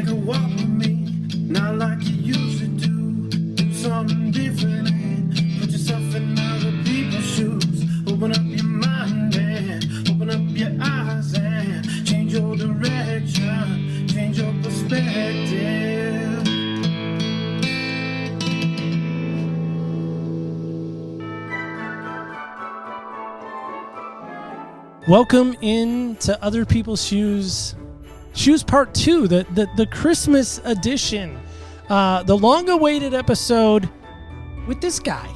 take a walk with me, not like you used to do. Do something different and put yourself in other people's shoes. Open up your mind and open up your eyes and change your direction, change your perspective. Welcome into Other People's Shoes Part 2, the Christmas edition. The long-awaited episode with this guy,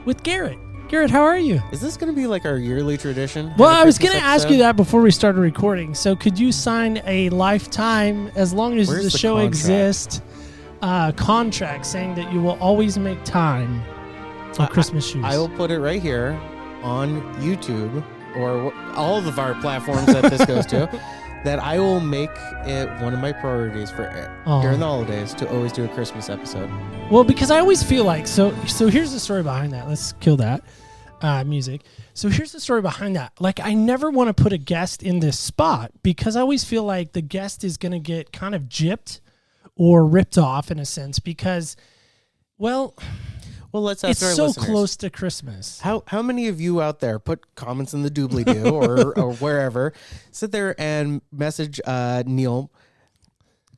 with Garrett. Garrett, how are you? Is this going to be like our yearly tradition? Well, I was going to ask you that before we started recording. So could you sign a lifetime, as long as the show exists, contract saying that you will always make time for Christmas shoes? I will put it right here on YouTube or all of our platforms that this goes to, that I will make it one of my priorities for during the holidays to always do a Christmas episode. Well, because I always feel like, so here's the story behind that. Let's kill that music. So here's the story behind that. Like, I never want to put a guest in this spot because I always feel like the guest is going to get kind of gypped or ripped off in a sense because, well, let's ask it's our so listeners. Close to Christmas. How many of you out there put comments in the doobly-doo or wherever, sit there and message Neil,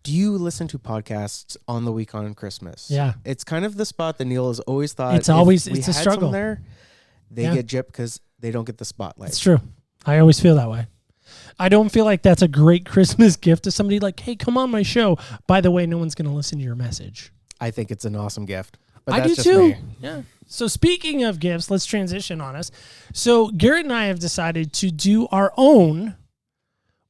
do you listen to podcasts on the week on Christmas? Yeah. It's kind of the spot that Neil has always thought. It's a struggle. There, they get gypped because they don't get the spotlight. It's true. I always feel that way. I don't feel like that's a great Christmas gift to somebody like, hey, come on my show. By the way, no one's going to listen to your message. I think it's an awesome gift. But I that's do just too. Me. Yeah. So speaking of gifts, let's transition on us. So Garrett and I have decided to do our own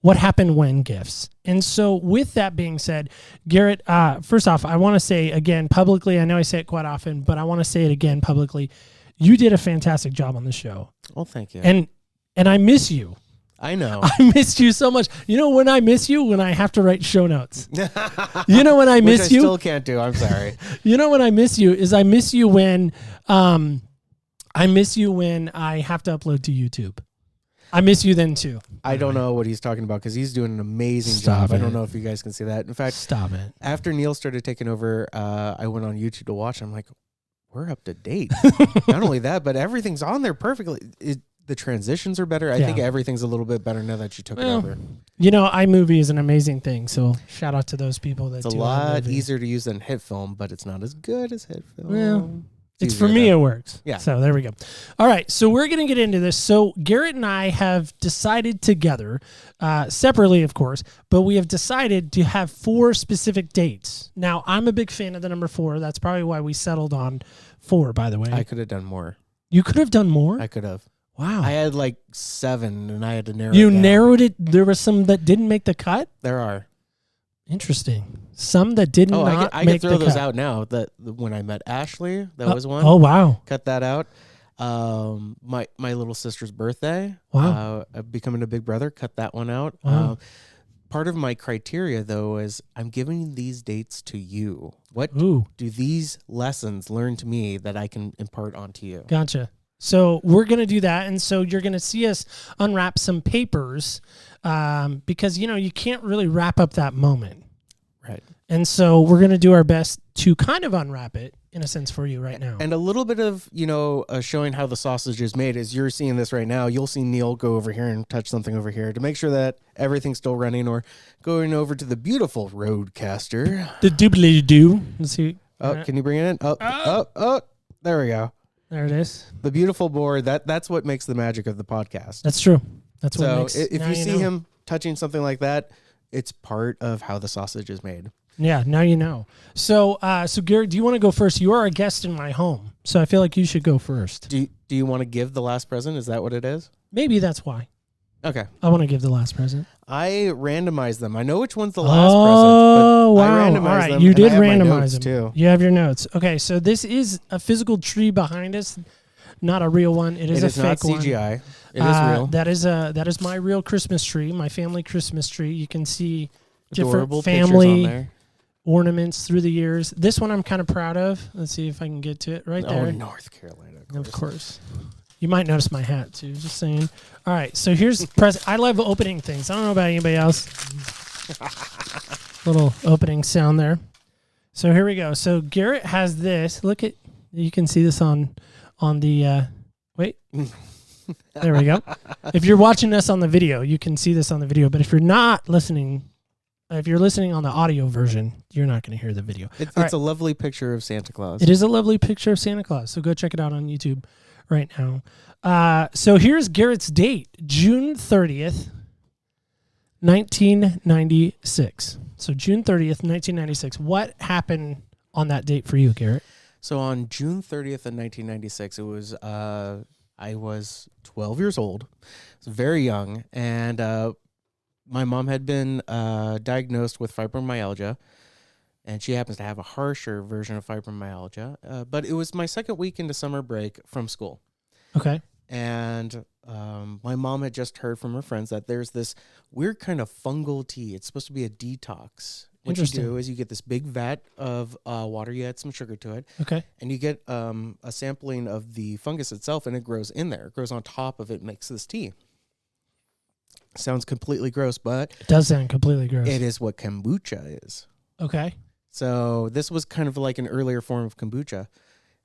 What Happened When gifts. And so with that being said, Garrett, first off, I want to say again publicly, I know I say it quite often, but I want to say it again publicly. You did a fantastic job on the show. Well, thank you. And I miss you. I know. I missed you so much. You know when I miss you? When I have to write show notes. You know when I miss Which you? I still can't do. I'm sorry. You know when I miss you is I miss you when I have to upload to YouTube. I miss you then too. I don't know what he's talking about because he's doing an amazing job. I don't know if you guys can see that. In fact, stop it. After Neil started taking over, I went on YouTube to watch. I'm like, we're up to date. Not only that, but everything's on there perfectly. The transitions are better. I think everything's a little bit better now that you took it over. You know, iMovie is an amazing thing. So shout out to those people that do it. It's a lot easier to use than HitFilm, but it's not as good as HitFilm. Well, it's for me, it works. Yeah. So there we go. All right. So we're going to get into this. So Garrett and I have decided together, separately, of course, but we have decided to have 4 specific dates. Now, I'm a big fan of the number 4. That's probably why we settled on 4, by the way. I could have done more. You could have done more? I could have. Wow. I had like 7 and I had to narrow it down. You narrowed it? There were some that didn't make the cut? There are. Interesting. Some that did not make the cut. I can throw those out now. When I met Ashley, that was one. Oh, wow. Cut that out. My little sister's birthday. Wow. Becoming a big brother. Cut that one out. Wow. Part of my criteria, though, is I'm giving these dates to you. What do these lessons learn to me that I can impart onto you? Gotcha. So we're going to do that. And so you're going to see us unwrap some papers because, you can't really wrap up that moment. Right. And so we're going to do our best to kind of unwrap it in a sense for you right now. And a little bit of, showing how the sausage is made. As you're seeing this right now, you'll see Neil go over here and touch something over here to make sure that everything's still running, or going over to the beautiful Roadcaster. The doobly-doo. Let's see. Oh, can you bring it in? Oh, there we go. There it is. The beautiful board. That's what makes the magic of the podcast. That's true. That's what makes. So if you see him touching something like that, it's part of how the sausage is made. Yeah, now you know. So Garrett, do you want to go first? You are a guest in my home, so I feel like you should go first. Do you want to give the last present? Is that what it is? Maybe that's why. Okay. I want to give the last present. I randomized them. I know which one's the last present. Oh, wow. I randomized all right, them. you did I have randomize them. Too. You have your notes. Okay, so this is a physical tree behind us, not a real one. It is a fake one. It is not CGI. It is real. That is my real Christmas tree, my family Christmas tree. You can see Adorable different family on there. Ornaments through the years. This one I'm kind of proud of. Let's see if I can get to it right there. Oh, North Carolina. Of course. You might notice my hat too, just saying. All right, so here's present. I love opening things. I don't know about anybody else. little opening sound there. So here we go. So Garrett has this. Look at, you can see this on the, wait. There we go. If you're watching us on the video, you can see this on the video. But if you're not listening, if you're listening on the audio version, you're not going to hear the video. It's a lovely picture of Santa Claus. It is a lovely picture of Santa Claus. So go check it out on YouTube right now. So here's Garrett's date, June 30th, 1996. So June 30th, 1996. What happened on that date for you, Garrett? So on June 30th of 1996, it was I was 12 years old. I was very young, and my mom had been diagnosed with fibromyalgia, and she happens to have a harsher version of fibromyalgia. But it was my second week into summer break from school. Okay. And my mom had just heard from her friends that there's this weird kind of fungal tea. It's supposed to be a detox. What you do is you get this big vat of water, you add some sugar to it. Okay. And you get a sampling of the fungus itself, and it grows in there. It grows on top of it, makes this tea. Sounds completely gross, but It does sound completely gross. it is what kombucha is. Okay. So this was kind of like an earlier form of kombucha.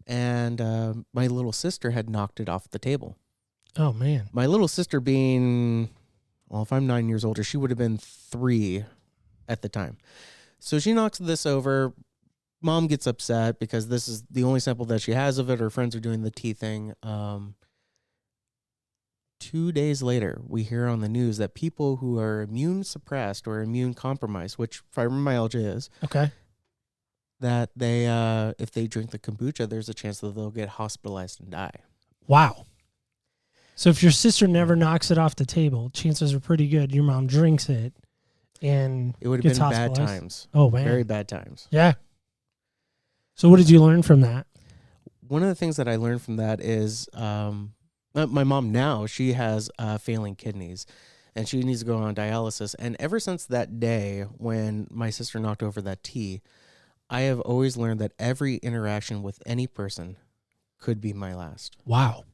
And my little sister had knocked it off the table. Oh, man. My little sister being, well, if I'm 9 years older, she would have been 3 at the time. So she knocks this over. Mom gets upset because this is the only sample that she has of it. Her friends are doing the tea thing. 2 days later, we hear on the news that people who are immune suppressed or immune compromised, which fibromyalgia is, Okay. that they, if they drink the kombucha, there's a chance that they'll get hospitalized and die. Wow. So if your sister never knocks it off the table, chances are pretty good your mom drinks it and It would have gets been bad hospitalized. times. Oh, man. Very bad times. Yeah. So what did you learn from that? One of the things that I learned from that is my mom now, she has failing kidneys, and she needs to go on dialysis. And ever since that day when my sister knocked over that tea, I have always learned that every interaction with any person could be my last. Wow.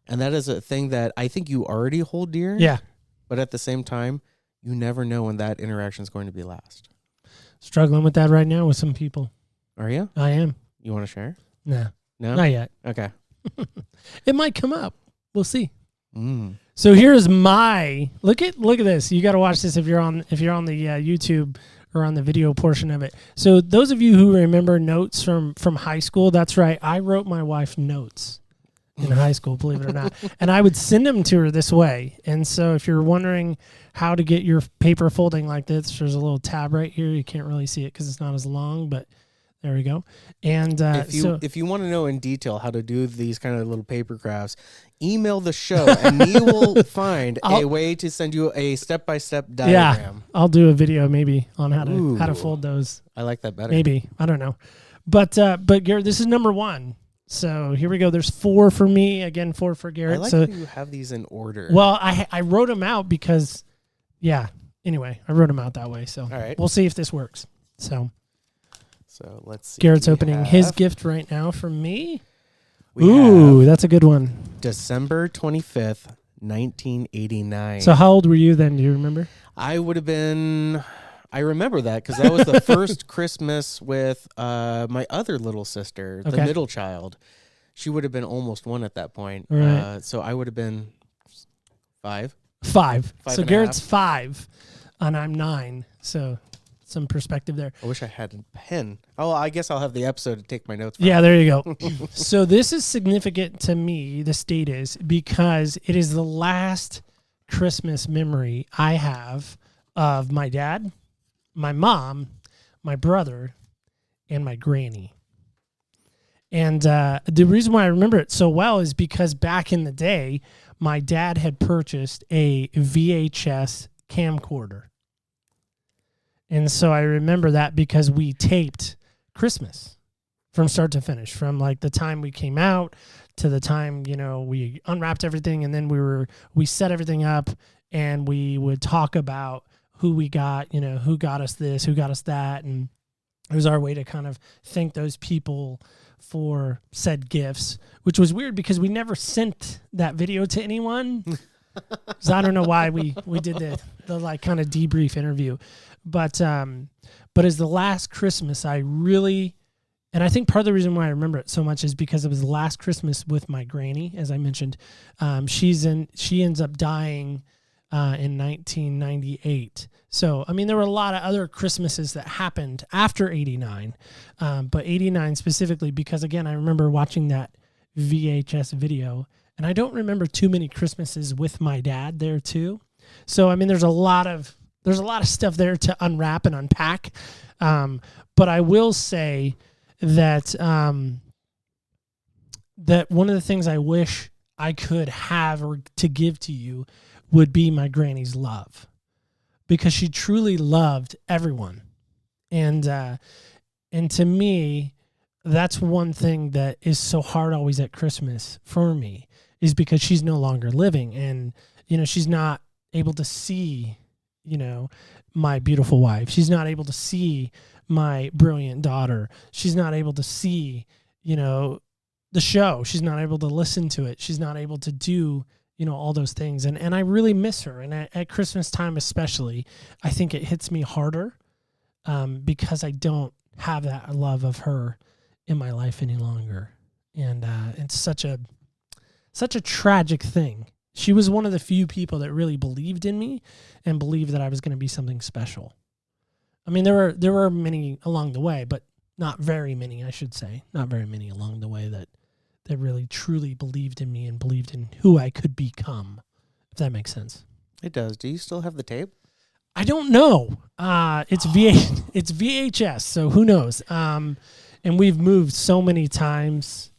And that is a thing that I think you already hold dear. Yeah. But at the same time, you never know when that interaction is going to be last. Struggling with that right now with some people. Are you? I am. You want to share? Nah. No? Not yet. Okay. It might come up. We'll see. Mm. So here's my look at this. You got to watch this if you're on the YouTube or on the video portion of it. So those of you who remember notes from high school, that's right. I wrote my wife notes in high school, believe it or not, and I would send them to her this way. And so if you're wondering how to get your paper folding like this, there's a little tab right here. You can't really see it because it's not as long, but there we go. And if you want to know in detail how to do these kind of little paper crafts, email the show and we will find a way to send you a step-by-step diagram. Yeah, I'll do a video maybe on how to fold those. I like that better. Maybe. I don't know. But Garrett, this is number 1. So here we go. There's 4 for me. Again, 4 for Garrett. I like so how you have these in order. Well, I wrote them out because, yeah. Anyway, I wrote them out that way. So all right. We'll see if this works. So let's see. Garrett's opening his gift right now from me. We Ooh, that's a good one. December 25th, 1989. So how old were you then? Do you remember? I would have been... I remember that because that was the first Christmas with my other little sister, the middle child. She would have been almost 1 at that point. Right. So I would have been 5. 5. So and a Garrett's half. 5, and I'm 9. So some perspective there. I wish I had a pen. Oh, I guess I'll have the episode to take my notes from. Yeah, there you go. So this is significant to me, this date is, because it is the last Christmas memory I have of my dad, my mom, my brother, and my granny. And the reason why I remember it so well is because back in the day, my dad had purchased a VHS camcorder. And so I remember that because we taped Christmas from start to finish, from like the time we came out to the time, we unwrapped everything, and then we set everything up, and we would talk about who we got, who got us this, who got us that. And it was our way to kind of thank those people for said gifts, which was weird because we never sent that video to anyone. So I don't know why we did the like kind of debrief interview. But as the last Christmas, I really, and I think part of the reason why I remember it so much is because it was the last Christmas with my granny, as I mentioned. She ends up dying in 1998. So, I mean, there were a lot of other Christmases that happened after 89, but 89 specifically because, again, I remember watching that VHS video, and I don't remember too many Christmases with my dad there too. So, I mean, there's a lot of stuff there to unwrap and unpack. But I will say that that one of the things I wish I could have or to give to you would be my granny's love, because she truly loved everyone. And to me, that's one thing that is so hard always at Christmas for me, is because she's no longer living, and, she's not able to see, my beautiful wife. She's not able to see my brilliant daughter. She's not able to see, the show. She's not able to listen to it. She's not able to do, all those things. And I really miss her. And at Christmas time especially, I think it hits me harder because I don't have that love of her in my life any longer. And it's such a tragic thing. She was one of the few people that really believed in me and believed that I was going to be something special. I mean, there were many along the way, but not very many, I should say. Not very many along the way that really truly believed in me and believed in who I could become, if that makes sense. It does. Do you still have the tape? I don't know. It's VHS, so who knows? And we've moved so many times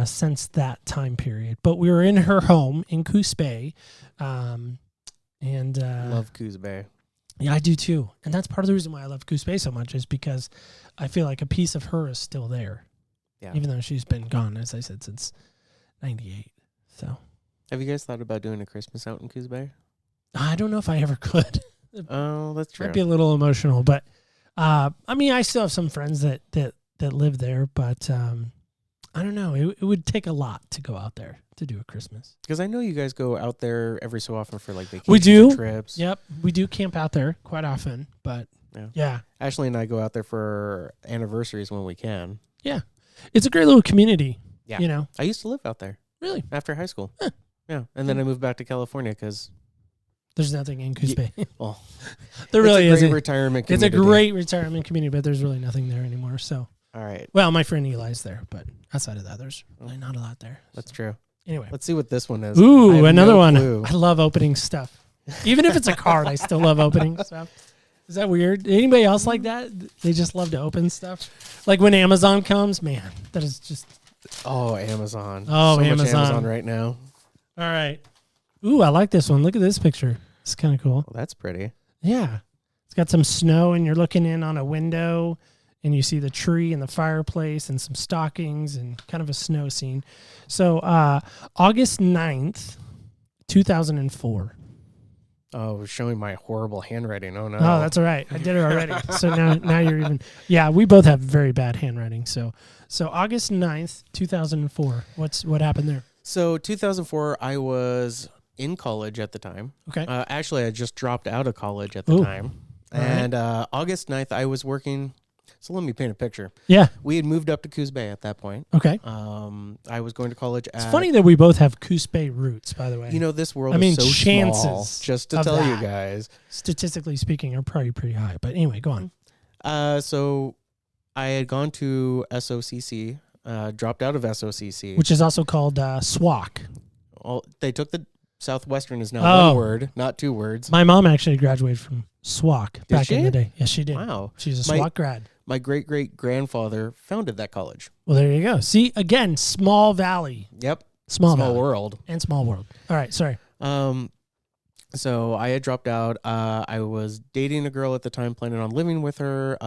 since that time period. But we were in her home in Coos Bay. Love Coos Bay. Yeah, I do too. And that's part of the reason why I love Coos Bay so much, is because I feel like a piece of her is still there. Yeah. Even though she's been gone, as I said, since 98. So, have you guys thought about doing a Christmas out in Coos Bay? I don't know if I ever could. Oh, that's true. Might be a little emotional, but I mean, I still have some friends that live there, but I don't know. It would take a lot to go out there to do a Christmas. Because I know you guys go out there every so often for like vacations. We do. Trips. Yep, we do camp out there quite often, but yeah. Ashley and I go out there for anniversaries when we can. Yeah. It's a great little community. Yeah. I used to live out there. Really? After high school. Huh. Yeah. And then I moved back to California because there's nothing in Coos Bay. Well, there really is. It's a great retirement community. It's a great retirement community, but there's really nothing there anymore. So, all right. Well, my friend Eli's there, but outside of that, there's really not a lot there. That's true. Anyway. Let's see what this one is. Ooh, another one. Clue. I love opening stuff. Even if it's a card, I still love opening stuff. Is that weird? Anybody else like that? They just love to open stuff. Like when Amazon comes, man, that is just. Oh, Amazon. Oh, so Amazon. much Amazon right now. All right. Ooh, I like this one. Look at this picture. It's kind of cool. Well, that's pretty. Yeah. It's got some snow and you're looking in on a window and you see the tree and the fireplace and some stockings and kind of a snow scene. So August 9th, 2004. Oh, showing my horrible handwriting. Oh, no. Oh, that's all right. I did it already. So now you're even. Yeah, we both have very bad handwriting. So August 9th, 2004. What happened there? So 2004, I was in college at the time. Okay. Actually, I just dropped out of college at the time. All and August 9th, I was working. So let me paint a picture. Yeah. We had moved up to Coos Bay at that point. Okay. I was going to college It's funny that we both have Coos Bay roots, by the way. This world is so small. Just to tell you guys. Statistically speaking, are probably pretty high. But anyway, go on. So I had gone to SOCC, dropped out of SOCC. Which is also called SWAC. Well, they took the Southwestern is now one word, not two words. My mom actually graduated from SWAC back in the day. Yes, she did. Wow. She's a SWAC grad. My great-great-grandfather founded that college. Well, there you go. See, again, small valley. Yep. Small world. And small world. All right, sorry. So I had dropped out. I was dating a girl at the time, planning on living with her.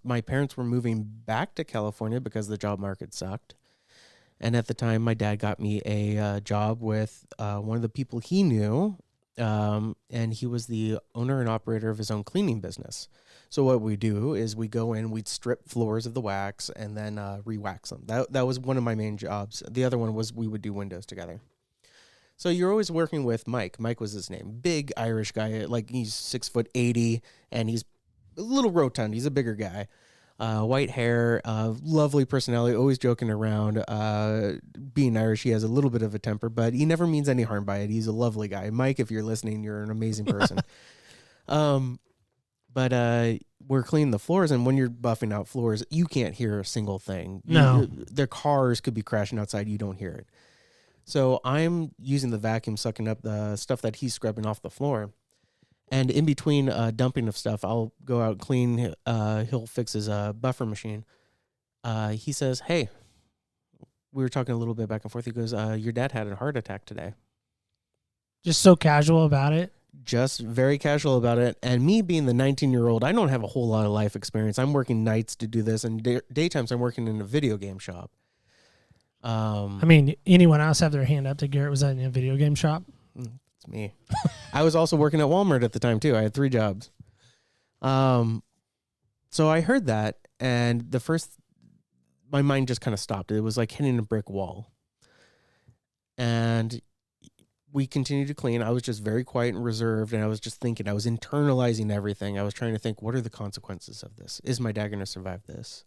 My parents were moving back to California because the job market sucked. And at the time, my dad got me a job with one of the people he knew, and he was the owner and operator of his own cleaning business. So what we do is we go in, we'd strip floors of the wax, and then re-wax them. That was one of my main jobs. The other one was we would do windows together. So you're always working with Mike. Mike was his name. Big Irish guy. Like he's 6'80", and he's a little rotund. He's a bigger guy. White hair, lovely personality, always joking around. Being Irish, he has a little bit of a temper, but he never means any harm by it. He's a lovely guy. Mike, if you're listening, you're an amazing person. But we're cleaning the floors, and when you're buffing out floors, you can't hear a single thing. No. Their cars could be crashing outside. You don't hear it. So I'm using the vacuum, sucking up the stuff that he's scrubbing off the floor. And in between dumping of stuff, I'll go out clean. He'll fix his buffer machine. He says, hey, we were talking a little bit back and forth. He goes, your dad had a heart attack today. Just so casual about it. Just very casual about it. And me being the 19-year-old, I don't have a whole lot of life experience. I'm working nights to do this, and daytimes I'm working in a video game shop. I mean, anyone else have their hand up to Garrett was in a video game shop? It's me. I was also working at Walmart at the time, too. I had 3 jobs. So I heard that, and my mind just kind of stopped. It was like hitting a brick wall. And we continued to clean. I was just very quiet and reserved, and I was just thinking. I was internalizing everything. I was trying to think, what are the consequences of this? Is my dad going to survive this?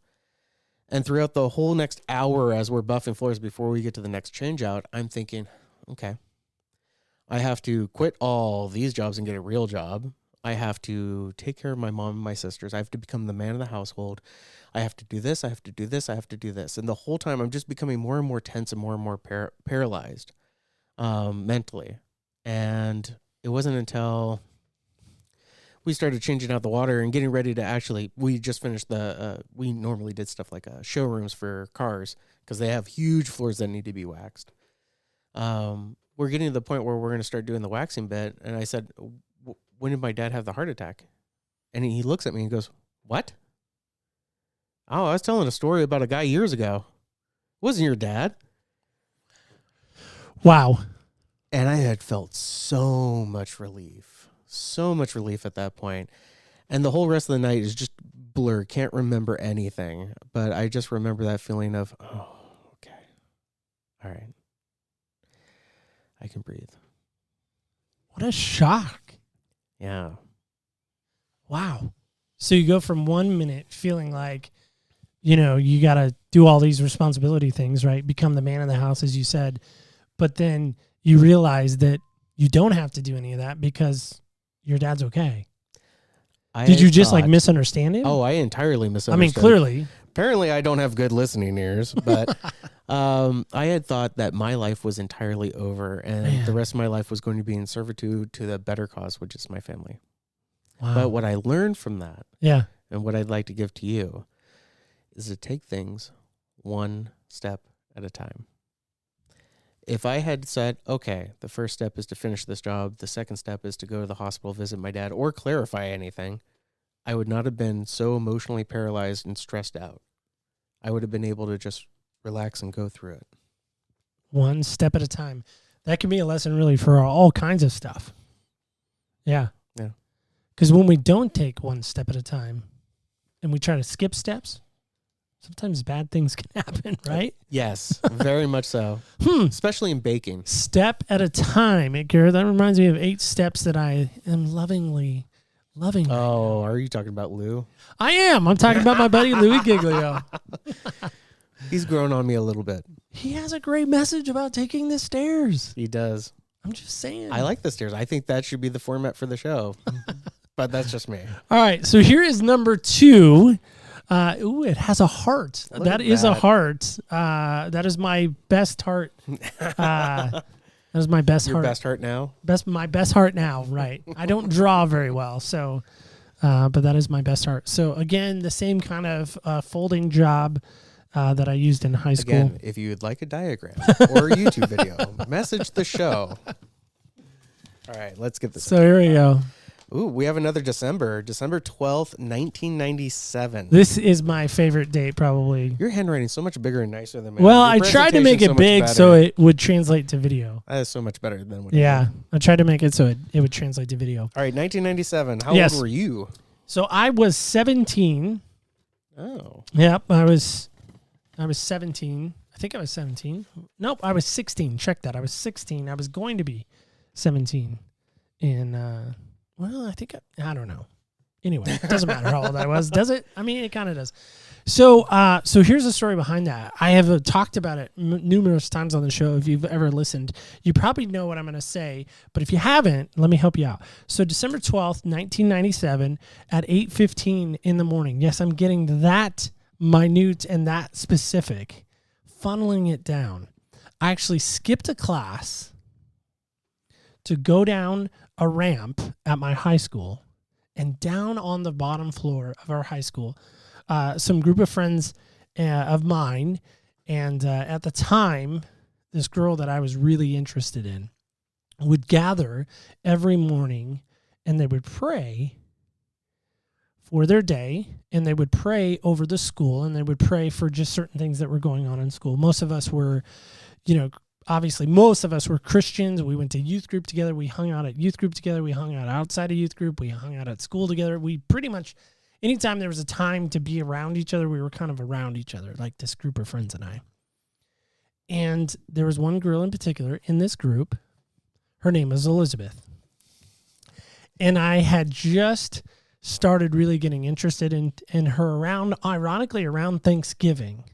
And throughout the whole next hour as we're buffing floors before we get to the next change out, I'm thinking, okay, I have to quit all these jobs and get a real job. I have to take care of my mom and my sisters. I have to become the man of the household. I have to do this. I have to do this. I have to do this. And the whole time I'm just becoming more and more tense and more paralyzed mentally. And it wasn't until we started changing out the water and getting ready to we just finished we normally did stuff like showrooms for cars because they have huge floors that need to be waxed. We're getting to the point where we're going to start doing the waxing bit. And I said, when did my dad have the heart attack? And he looks at me and goes, what? Oh, I was telling a story about a guy years ago. It wasn't your dad. Wow. And I had felt so much relief at that point. And the whole rest of the night is just blur. Can't remember anything. But I just remember that feeling of, oh, okay. All right. I can breathe. What a shock. Yeah. Wow. So you go from 1 minute feeling like, you got to do all these responsibility things, right? Become the man of the house, as you said. But then you realize that you don't have to do any of that because your dad's okay. Did you just misunderstand him? Oh, I entirely misunderstood. I mean, clearly. Apparently I don't have good listening ears, but I had thought that my life was entirely over and the rest of my life was going to be in servitude to the better cause, which is my family. Wow. But what I learned from that, and what I'd like to give to you, is to take things one step at a time. If I had said, okay, the first step is to finish this job, the second step is to go to the hospital, visit my dad, or clarify anything, I would not have been so emotionally paralyzed and stressed out. I would have been able to just relax and go through it. One step at a time. That can be a lesson really for all kinds of stuff. Yeah. Yeah. Because when we don't take one step at a time and we try to skip steps, sometimes bad things can happen, right? Yes, very much so. Especially in baking. Step at a time. Garrett, that reminds me of 8 steps that I am loving. Oh, are you talking about Lou? I am. I'm talking about my buddy Louis Giglio. He's grown on me a little bit. He has a great message about taking the stairs. He does. I'm just saying. I like the stairs. I think that should be the format for the show. But that's just me. All right. So here is number 2. It has a heart. That is a heart. That is my best heart. That is my best Your heart. best heart now? My best heart now, right. I don't draw very well, so but that is my best heart. So again, the same kind of folding job that I used in high school. Again, if you would like a diagram or a YouTube video, message the show. All right, let's get this. So here we go. Ooh, we have another December 12th, 1997. This is my favorite date, probably. Your handwriting's so much bigger and nicer than mine. Well, Your I tried to make it big so it would translate to video. That is so much better than what I tried to make it so it would translate to video. All right, 1997. How old were you? So I was 17. Oh. Yep, I was 17. I think I was 17. Nope, I was 16. Check that. I was 16. I was going to be 17. And, well, I think, I don't know. Anyway, it doesn't matter how old I was, does it? I mean, it kind of does. So here's the story behind that. I have talked about it numerous times on the show. If you've ever listened, you probably know what I'm going to say. But if you haven't, let me help you out. So December 12th, 1997 at 8:15 in the morning. Yes, I'm getting that minute and that specific, funneling it down. I actually skipped a class to go down a ramp at my high school, and down on the bottom floor of our high school, some group of friends of mine, and at the time, this girl that I was really interested in would gather every morning, and they would pray for their day, and they would pray over the school, and they would pray for just certain things that were going on in school. Most of us were, obviously most of us were Christians. We went to youth group together. We hung out at youth group together. We hung out outside of youth group. We hung out at school together. We pretty much, anytime there was a time to be around each other, we were kind of around each other, like this group of friends and I. And there was one girl in particular in this group. Her name was Elizabeth. And I had just started really getting interested in her ironically around Thanksgiving.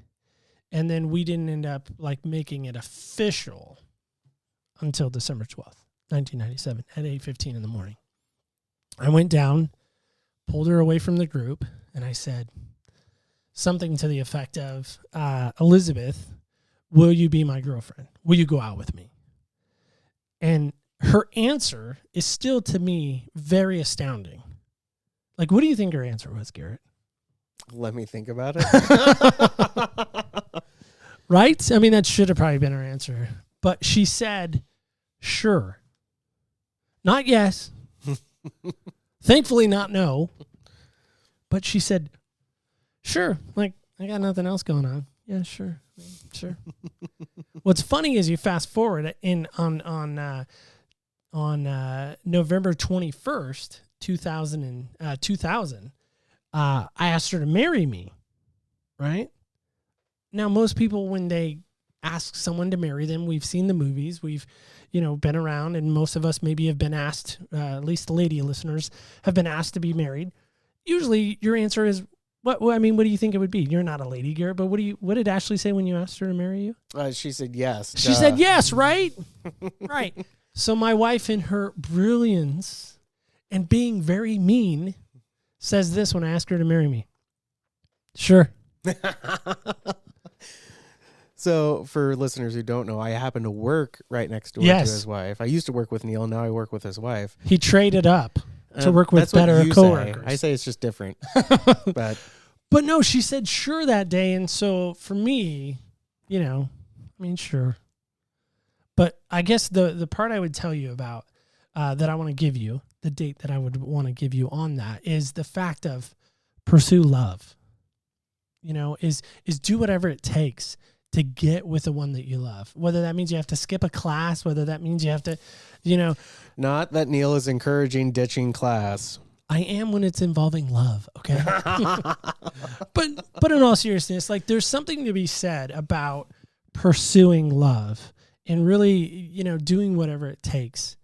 And then we didn't end up making it official until December 12th, 1997 at 8:15 in the morning. I went down, pulled her away from the group, and I said something to the effect of, Elizabeth, will you be my girlfriend? Will you go out with me? And her answer is still, to me, very astounding. What do you think her answer was, Garrett? Let me think about it. Right? I mean, that should have probably been her answer. But she said, sure. Not yes. Thankfully, not no. But she said, sure. I got nothing else going on. Yeah, sure. Sure. What's funny is you fast forward on November 21st, 2000, I asked her to marry me, right? Now, most people, when they ask someone to marry them, we've seen the movies, we've, been around, and most of us maybe have been asked, at least the lady listeners, have been asked to be married. Usually your answer is, what do you think it would be? You're not a lady, Garrett, but what did Ashley say when you asked her to marry you? She said yes. She said yes, right? Right. So my wife, in her brilliance and being very mean, says this when I ask her to marry me. Sure. So for listeners who don't know, I happen to work right next door to his wife. I used to work with Neil. Now I work with his wife. He traded up to work with better coworkers. I say it's just different. But no, she said sure that day. And so for me, sure. But I guess the part I would tell you about that I want to give you, the date that I would want to give you on that, is the fact of pursue love. Is do whatever it takes to get with the one that you love. Whether that means you have to skip a class, whether that means you have to, Not that Neil is encouraging ditching class. I am when it's involving love, okay? But in all seriousness, there's something to be said about pursuing love and really, doing whatever it takes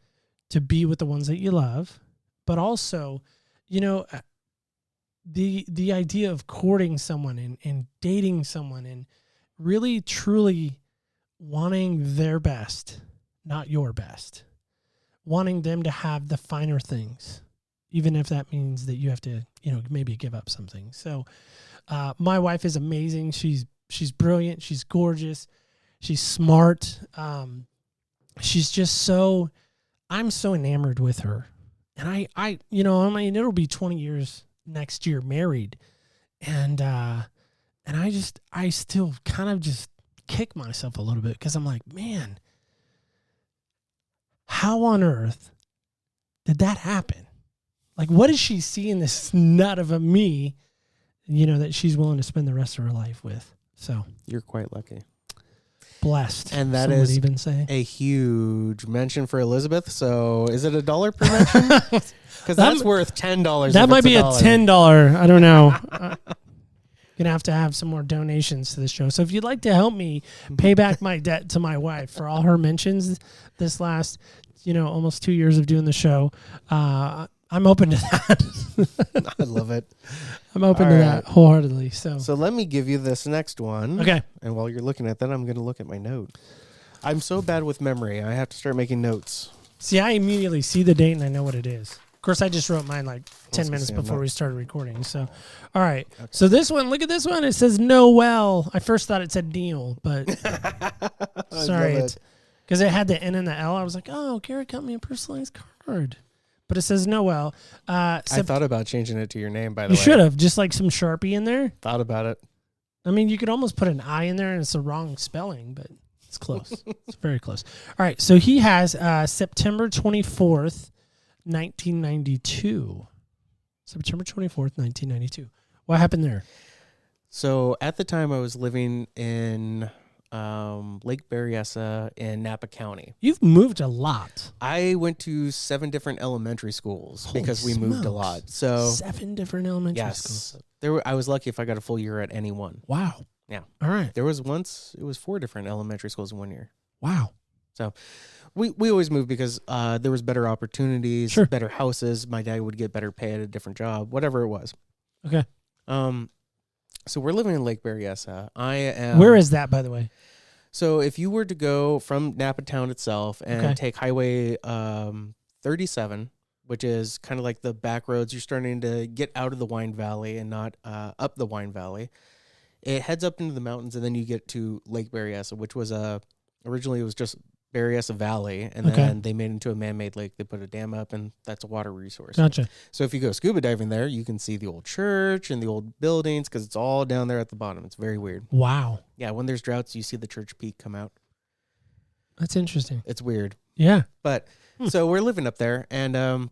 to be with the ones that you love, but also, the idea of courting someone and dating someone and really truly wanting their best, not your best, wanting them to have the finer things, even if that means that you have to, maybe give up something. So my wife is amazing. She's brilliant. She's gorgeous. She's smart. She's just I'm so enamored with her. And it'll be 20 years next year married. And I still kind of just kick myself a little bit because I'm like, man, how on earth did that happen? What does she see in this nut of a me, that she's willing to spend the rest of her life with? So you're quite lucky. Blessed. And that some would is even say a huge mention for Elizabeth. So is it $1 per mention? Because that's worth $10. That might be a $10. I don't know. Gonna have to have some more donations to the show. So if you'd like to help me pay back my debt to my wife for all her mentions this last, almost 2 years of doing the show, I'm open to that. I love it. I'm open to that wholeheartedly. So let me give you this next one. Okay. And while you're looking at that, I'm going to look at my note. I'm so bad with memory. I have to start making notes. See, I immediately see the date and I know what it is. Of course, I just wrote mine like 10 minutes before we started recording. So, all right. Okay. So this one, look at this one. It says Noel. I first thought it said Neil, but sorry. Because it had the N and the L. I was like, oh, Garrett got me a personalized card. But it says Noel. I thought about changing it to your name, by the way. You should have. Just like some Sharpie in there. Thought about it. I mean, you could almost put an I in there and it's the wrong spelling, but it's close. It's very close. All right. So he has September 24th, 1992. September 24th, 1992. What happened there? So at the time I was living in Lake Berryessa in Napa County. You've moved a lot. I went to 7 different elementary schools because we moved a lot. So 7 different elementary schools. I was lucky if I got a full year at any one. Wow. Yeah. All right. There was once, it was 4 different elementary schools in 1 year. Wow. So we always moved because there was better opportunities, sure. better houses. My dad would get better pay at a different job, whatever it was. Okay. So we're living in Lake Berryessa. Where is that, by the way? So if you were to go from Napa Town itself and take Highway 37, which is kind of like the back roads, you're starting to get out of the Wine Valley and not up the Wine Valley. It heads up into the mountains, and then you get to Lake Berryessa, which was originally it was just Berryessa Valley, and then they made it into a man-made lake. They put a dam up, and that's a water resource. Gotcha. So if you go scuba diving there, you can see the old church and the old buildings because it's all down there at the bottom. It's very weird. Wow. Yeah, when there's droughts, you see the church peak come out. That's interesting. It's weird. Yeah. But so we're living up there, and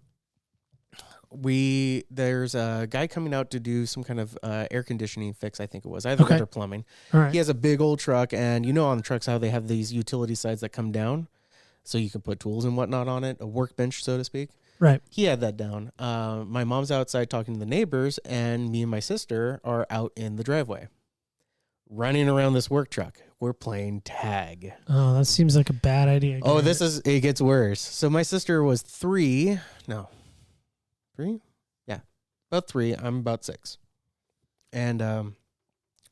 there's a guy coming out to do some kind of air conditioning fix, I think it was. I think they're plumbing. All right. He has a big old truck, and on the trucks how they have these utility sides that come down so you can put tools and whatnot on it, a workbench, so to speak. Right. He had that down. My mom's outside talking to the neighbors, and me and my sister are out in the driveway running around this work truck. We're playing tag. Oh, that seems like a bad idea. Oh, it gets worse. So my sister was 3? Yeah, about 3. I'm about 6. And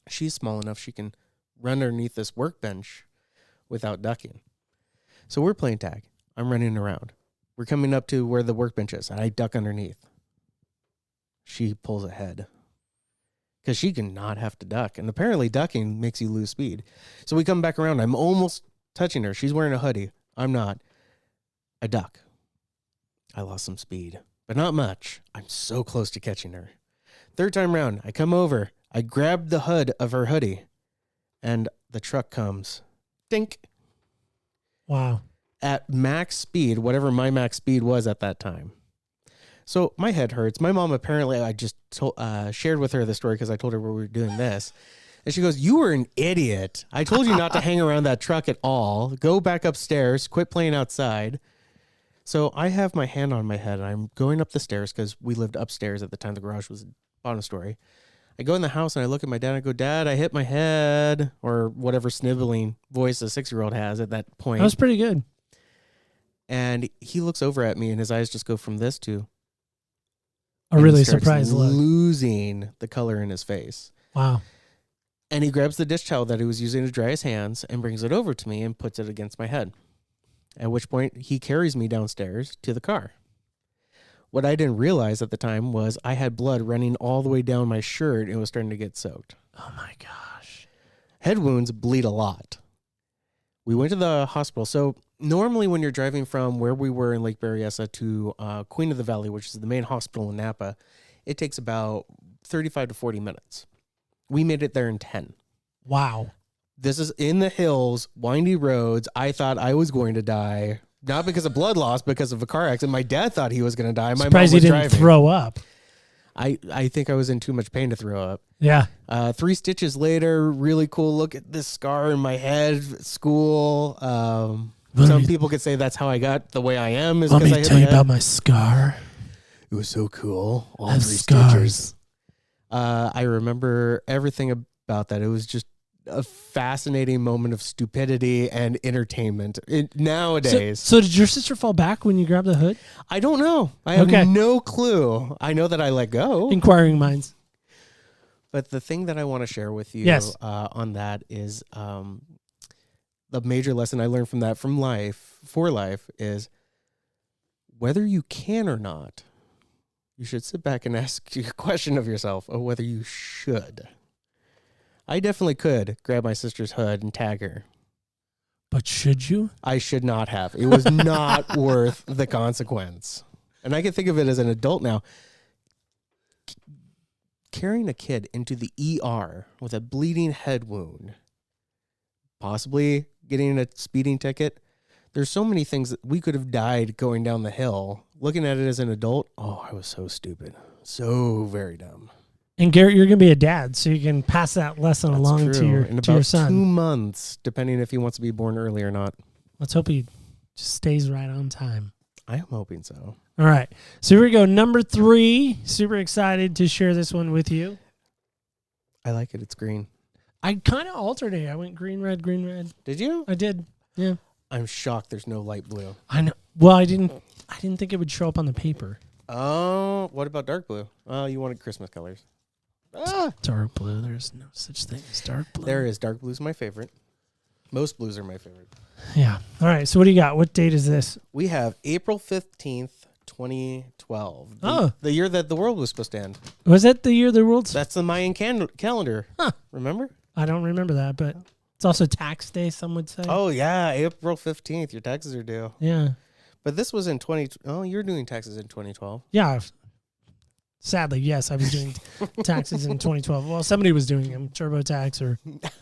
she's small enough she can run underneath this workbench without ducking. So we're playing tag. I'm running around. We're coming up to where the workbench is, and I duck underneath. She pulls ahead because she can not have to duck. And apparently ducking makes you lose speed. So we come back around. I'm almost touching her. She's wearing a hoodie. I'm not. I duck. I lost some speed. But not much. I'm so close to catching her. Third time round, I come over. I grab the hood of her hoodie, and the truck comes. Dink. Wow. At max speed, whatever my max speed was at that time. So my head hurts. My mom apparently, I just shared with her the story because I told her we were doing this. And she goes, "You were an idiot. I told you not to hang around that truck at all. Go back upstairs. Quit playing outside." So I have my hand on my head, and I'm going up the stairs because we lived upstairs at the time. The garage was bottom story. I go in the house, and I look at my dad, and I go, "Dad, I hit my head," or whatever sniveling voice a 6-year-old has at that point. That was pretty good. And he looks over at me, and his eyes just go from this to a really surprised look. Losing the color in his face. Wow. And he grabs the dish towel that he was using to dry his hands and brings it over to me and puts it against my head. At which point, he carries me downstairs to the car. What I didn't realize at the time was I had blood running all the way down my shirt and was starting to get soaked. Oh, my gosh. Head wounds bleed a lot. We went to the hospital. So normally when you're driving from where we were in Lake Berryessa to Queen of the Valley, which is the main hospital in Napa, it takes about 35 to 40 minutes. We made it there in 10. Wow. This is in the hills, windy roads. I thought I was going to die, not because of blood loss, because of a car accident. My dad thought he was going to die. My Surprised mom was he didn't driving. throw up. I think I was in too much pain to throw up. Yeah. 3 stitches later, really cool. Look at this scar in my head. School. Some people could say that's how I got the way I am. Is Let me I hit tell you my head. about my scar. It was so cool. All I have 3 scars. stitches. I remember everything about that. It was just a fascinating moment of stupidity and entertainment. Nowadays, So did your sister fall back when you grabbed the hood? I don't know. I have Okay. no clue. I know that I let go. Inquiring minds. But the thing that I want to share with you Yes. on that is the major lesson I learned from that for life is whether you can or not, you should sit back and ask your question of yourself of whether you should. I definitely could grab my sister's hood and tag her. But should you? I should not have. It was not worth the consequence. And I can think of it as an adult now. Carrying a kid into the ER with a bleeding head wound, possibly getting a speeding ticket. There's so many things that we could have died going down the hill. Looking at it as an adult, I was so stupid. So very dumb. And Garrett, you're going to be a dad, so you can pass that lesson along to your In to your about son. 2 months, depending if he wants to be born early or not. Let's hope he just stays right on time. I am hoping so. All right. So here we go. Number 3. Super excited to share this one with you. I like it. It's green. I kind of alternated. I went green, red, green, red. Did you? I did. Yeah. I'm shocked there's no light blue. I know. Well, I didn't think it would show up on the paper. Oh, what about dark blue? Oh, you wanted Christmas colors. Dark blue. There's no such thing as dark blue. There is. Dark blue's my favorite. Most blues are my favorite. Yeah. All right. So what do you got? What date is this? We have April 15th, 2012. Oh. The year that the world was supposed to end. Was that the year the world's... That's the Mayan calendar. Huh. Remember? I don't remember that, but it's also tax day, some would say. Oh, yeah. April 15th. Your taxes are due. Yeah. But this was in you're doing taxes in 2012. Yeah. Sadly, yes, I was doing taxes in 2012. Well, somebody was doing them, TurboTax or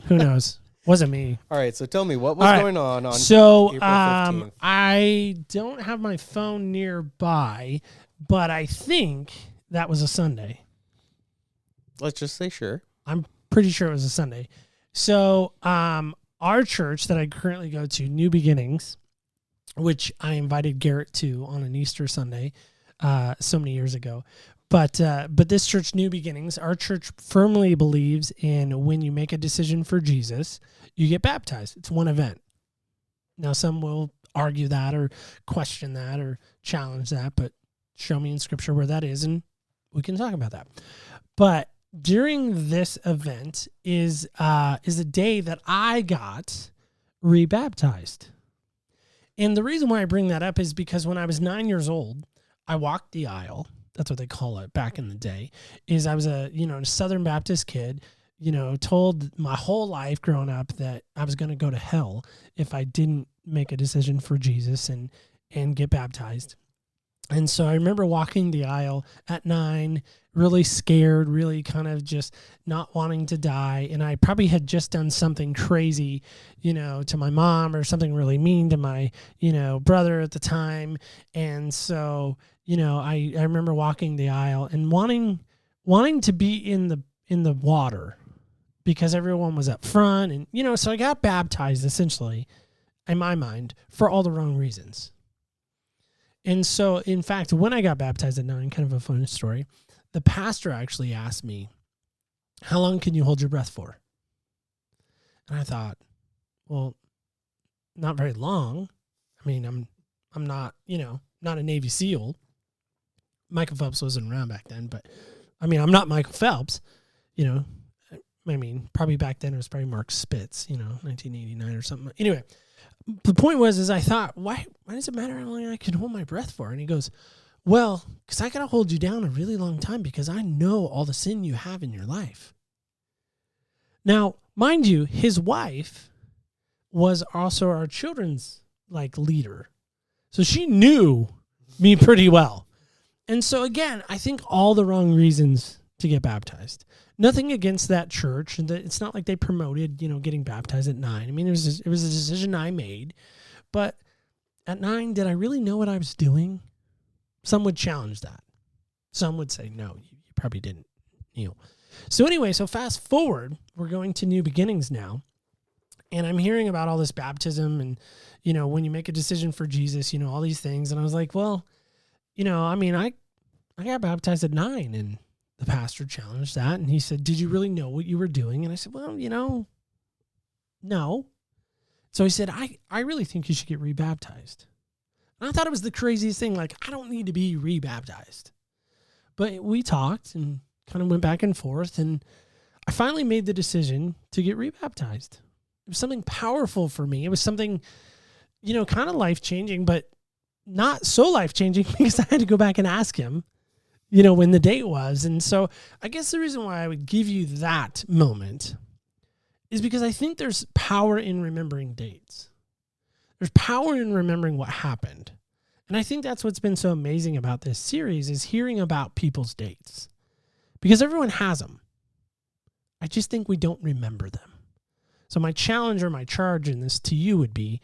who knows. Wasn't me. All right, so tell me, what was going on so, April 15th? I don't have my phone nearby, but I think that was a Sunday. Let's just say sure. I'm pretty sure it was a Sunday. So, our church that I currently go to, New Beginnings, which I invited Garrett to on an Easter Sunday so many years ago. But this church, New Beginnings, our church firmly believes in when you make a decision for Jesus, you get baptized. It's one event. Now, some will argue that or question that or challenge that, but show me in Scripture where that is, and we can talk about that. But during this event is a day that I got rebaptized. And the reason why I bring that up is because when I was 9 years old, I walked the aisle. That's what they call it back in the day, is I was a Southern Baptist kid, told my whole life growing up that I was going to go to hell if I didn't make a decision for Jesus and get baptized. And so I remember walking the aisle at 9, really scared, really kind of just not wanting to die. And I probably had just done something crazy, to my mom or something really mean to my, brother at the time. And so, I remember walking the aisle and wanting to be in the water because everyone was up front. And, so I got baptized essentially in my mind for all the wrong reasons. And so, in fact, when I got baptized at 9, kind of a fun story, the pastor actually asked me, how long can you hold your breath for? And I thought, well, not very long. I mean, I'm not, not a Navy SEAL. Michael Phelps wasn't around back then, but I mean, I'm not Michael Phelps, I mean, probably back then it was probably Mark Spitz, 1989 or something. Anyway, the point was I thought, why does it matter how long I can hold my breath for? And he goes, well, because I got to hold you down a really long time because I know all the sin you have in your life. Now, mind you, his wife was also our children's leader. So she knew me pretty well. And so again, I think all the wrong reasons to get baptized. Nothing against that church. It's not like they promoted, getting baptized at 9. I mean, it was a decision I made. But at 9, did I really know what I was doing? Some would challenge that. Some would say, no, you probably didn't. So anyway, so fast forward, we're going to New Beginnings now. And I'm hearing about all this baptism and, when you make a decision for Jesus, all these things. And I was like, well, I mean, I got baptized at 9 and the pastor challenged that, and he said, "Did you really know what you were doing?" And I said, "Well, no." So he said, I really think you should get rebaptized. And I thought it was the craziest thing. Like, I don't need to be rebaptized. But we talked and kind of went back and forth, and I finally made the decision to get rebaptized. It was something powerful for me. It was something, kind of life-changing, but not so life-changing because I had to go back and ask him, when the date was. And so I guess the reason why I would give you that moment is because I think there's power in remembering dates. There's power in remembering what happened. And I think that's what's been so amazing about this series is hearing about people's dates. Because everyone has them. I just think we don't remember them. So my challenge or my charge in this to you would be,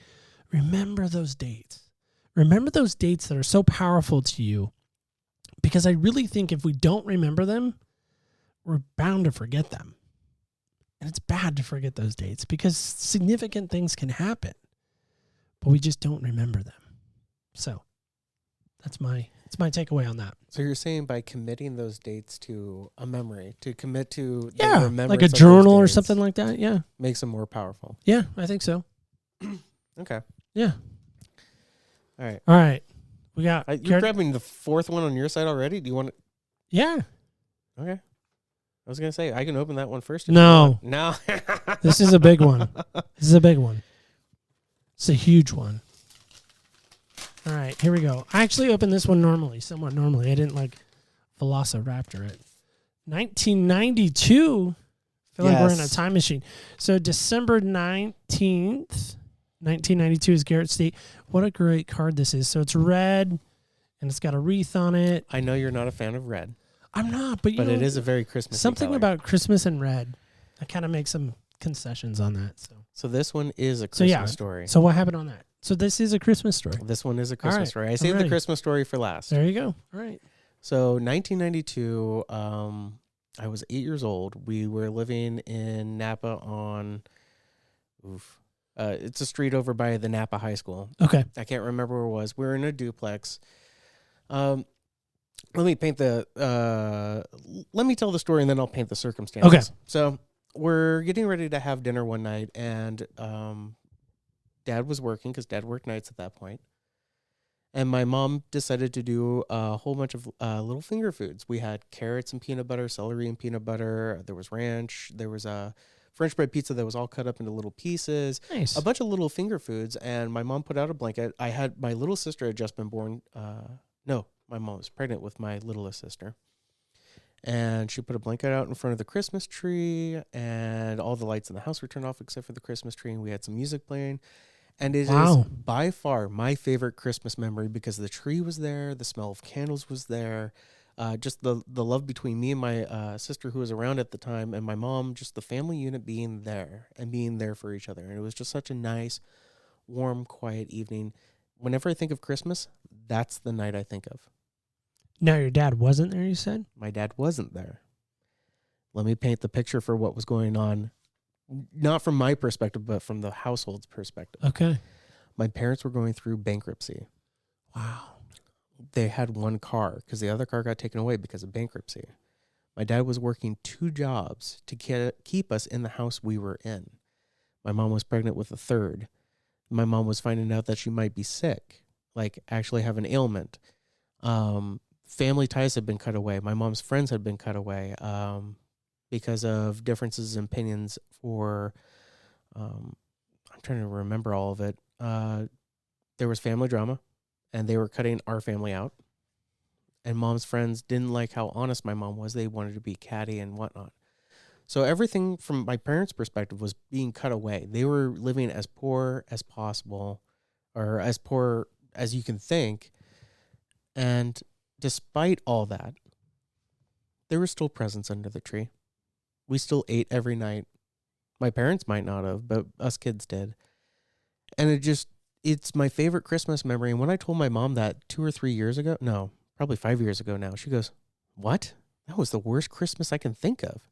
remember those dates. Remember those dates that are so powerful to you. Because I really think if we don't remember them, we're bound to forget them. And it's bad to forget those dates because significant things can happen, but we just don't remember them. So that's my takeaway on that. So you're saying by committing those dates to a memory, to commit to the remembrance like a of journal those or dates something like that. Yeah. makes them more powerful. Yeah, I think so. Okay. Yeah. All right. We got you're grabbing the fourth one on your side already? Do you want to? Yeah. Okay. I was going to say, I can open that one first. No. No. This is a big one. This is a big one. It's a huge one. All right, here we go. I actually opened this one somewhat normally. I didn't Velociraptor it. 1992. I feel like we're in a time machine. So December 19th, 1992 is Garrett State. What a great card this is. So it's red, and it's got a wreath on it. I know you're not a fan of red. I'm not, but it is a very Christmas. Something color. about Christmas and red. I kind of make some concessions on that. So this one is a Christmas story. So what happened on that? So this is a Christmas story. This one is a Christmas story. I saved the Christmas story for last. There you go. All right. So 1992, I was 8 years old. We were living in Napa on, it's a street over by the Napa High School. Okay. I can't remember where it was. We were in a duplex. Let me tell the story and then I'll paint the circumstances. Okay. So we're getting ready to have dinner one night, and Dad was working because Dad worked nights at that point. And my mom decided to do a whole bunch of little finger foods. We had carrots and peanut butter, celery and peanut butter. There was ranch. There was a French bread pizza that was all cut up into little pieces. Nice. A bunch of little finger foods. And my mom put out a blanket. My little sister had just been born. My mom was pregnant with my littlest sister. And she put a blanket out in front of the Christmas tree, and all the lights in the house were turned off except for the Christmas tree, and we had some music playing. And it is by far my favorite Christmas memory because the tree was there, the smell of candles was there, just the love between me and my sister who was around at the time and my mom, just the family unit being there and being there for each other. And it was just such a nice, warm, quiet evening. Whenever I think of Christmas, that's the night I think of. Now, your dad wasn't there, you said? My dad wasn't there. Let me paint the picture for what was going on, not from my perspective, but from the household's perspective. Okay. My parents were going through bankruptcy. Wow. They had one car because the other car got taken away because of bankruptcy. My dad was working 2 jobs to keep us in the house we were in. My mom was pregnant with a third. My mom was finding out that she might be sick, like actually have an ailment. Family ties had been cut away. My mom's friends had been cut away because of differences in opinions for, I'm trying to remember all of it. There was family drama, and they were cutting our family out. And mom's friends didn't like how honest my mom was. They wanted to be catty and whatnot. So everything from my parents' perspective was being cut away. They were living as poor as possible, or as poor as you can think. And despite all that, there were still presents under the tree. We still ate every night. My parents might not have, but us kids did. And it's my favorite Christmas memory. And when I told my mom that 2 or 3 years ago, no, probably 5 years ago now, she goes, "What? That was the worst Christmas I can think of.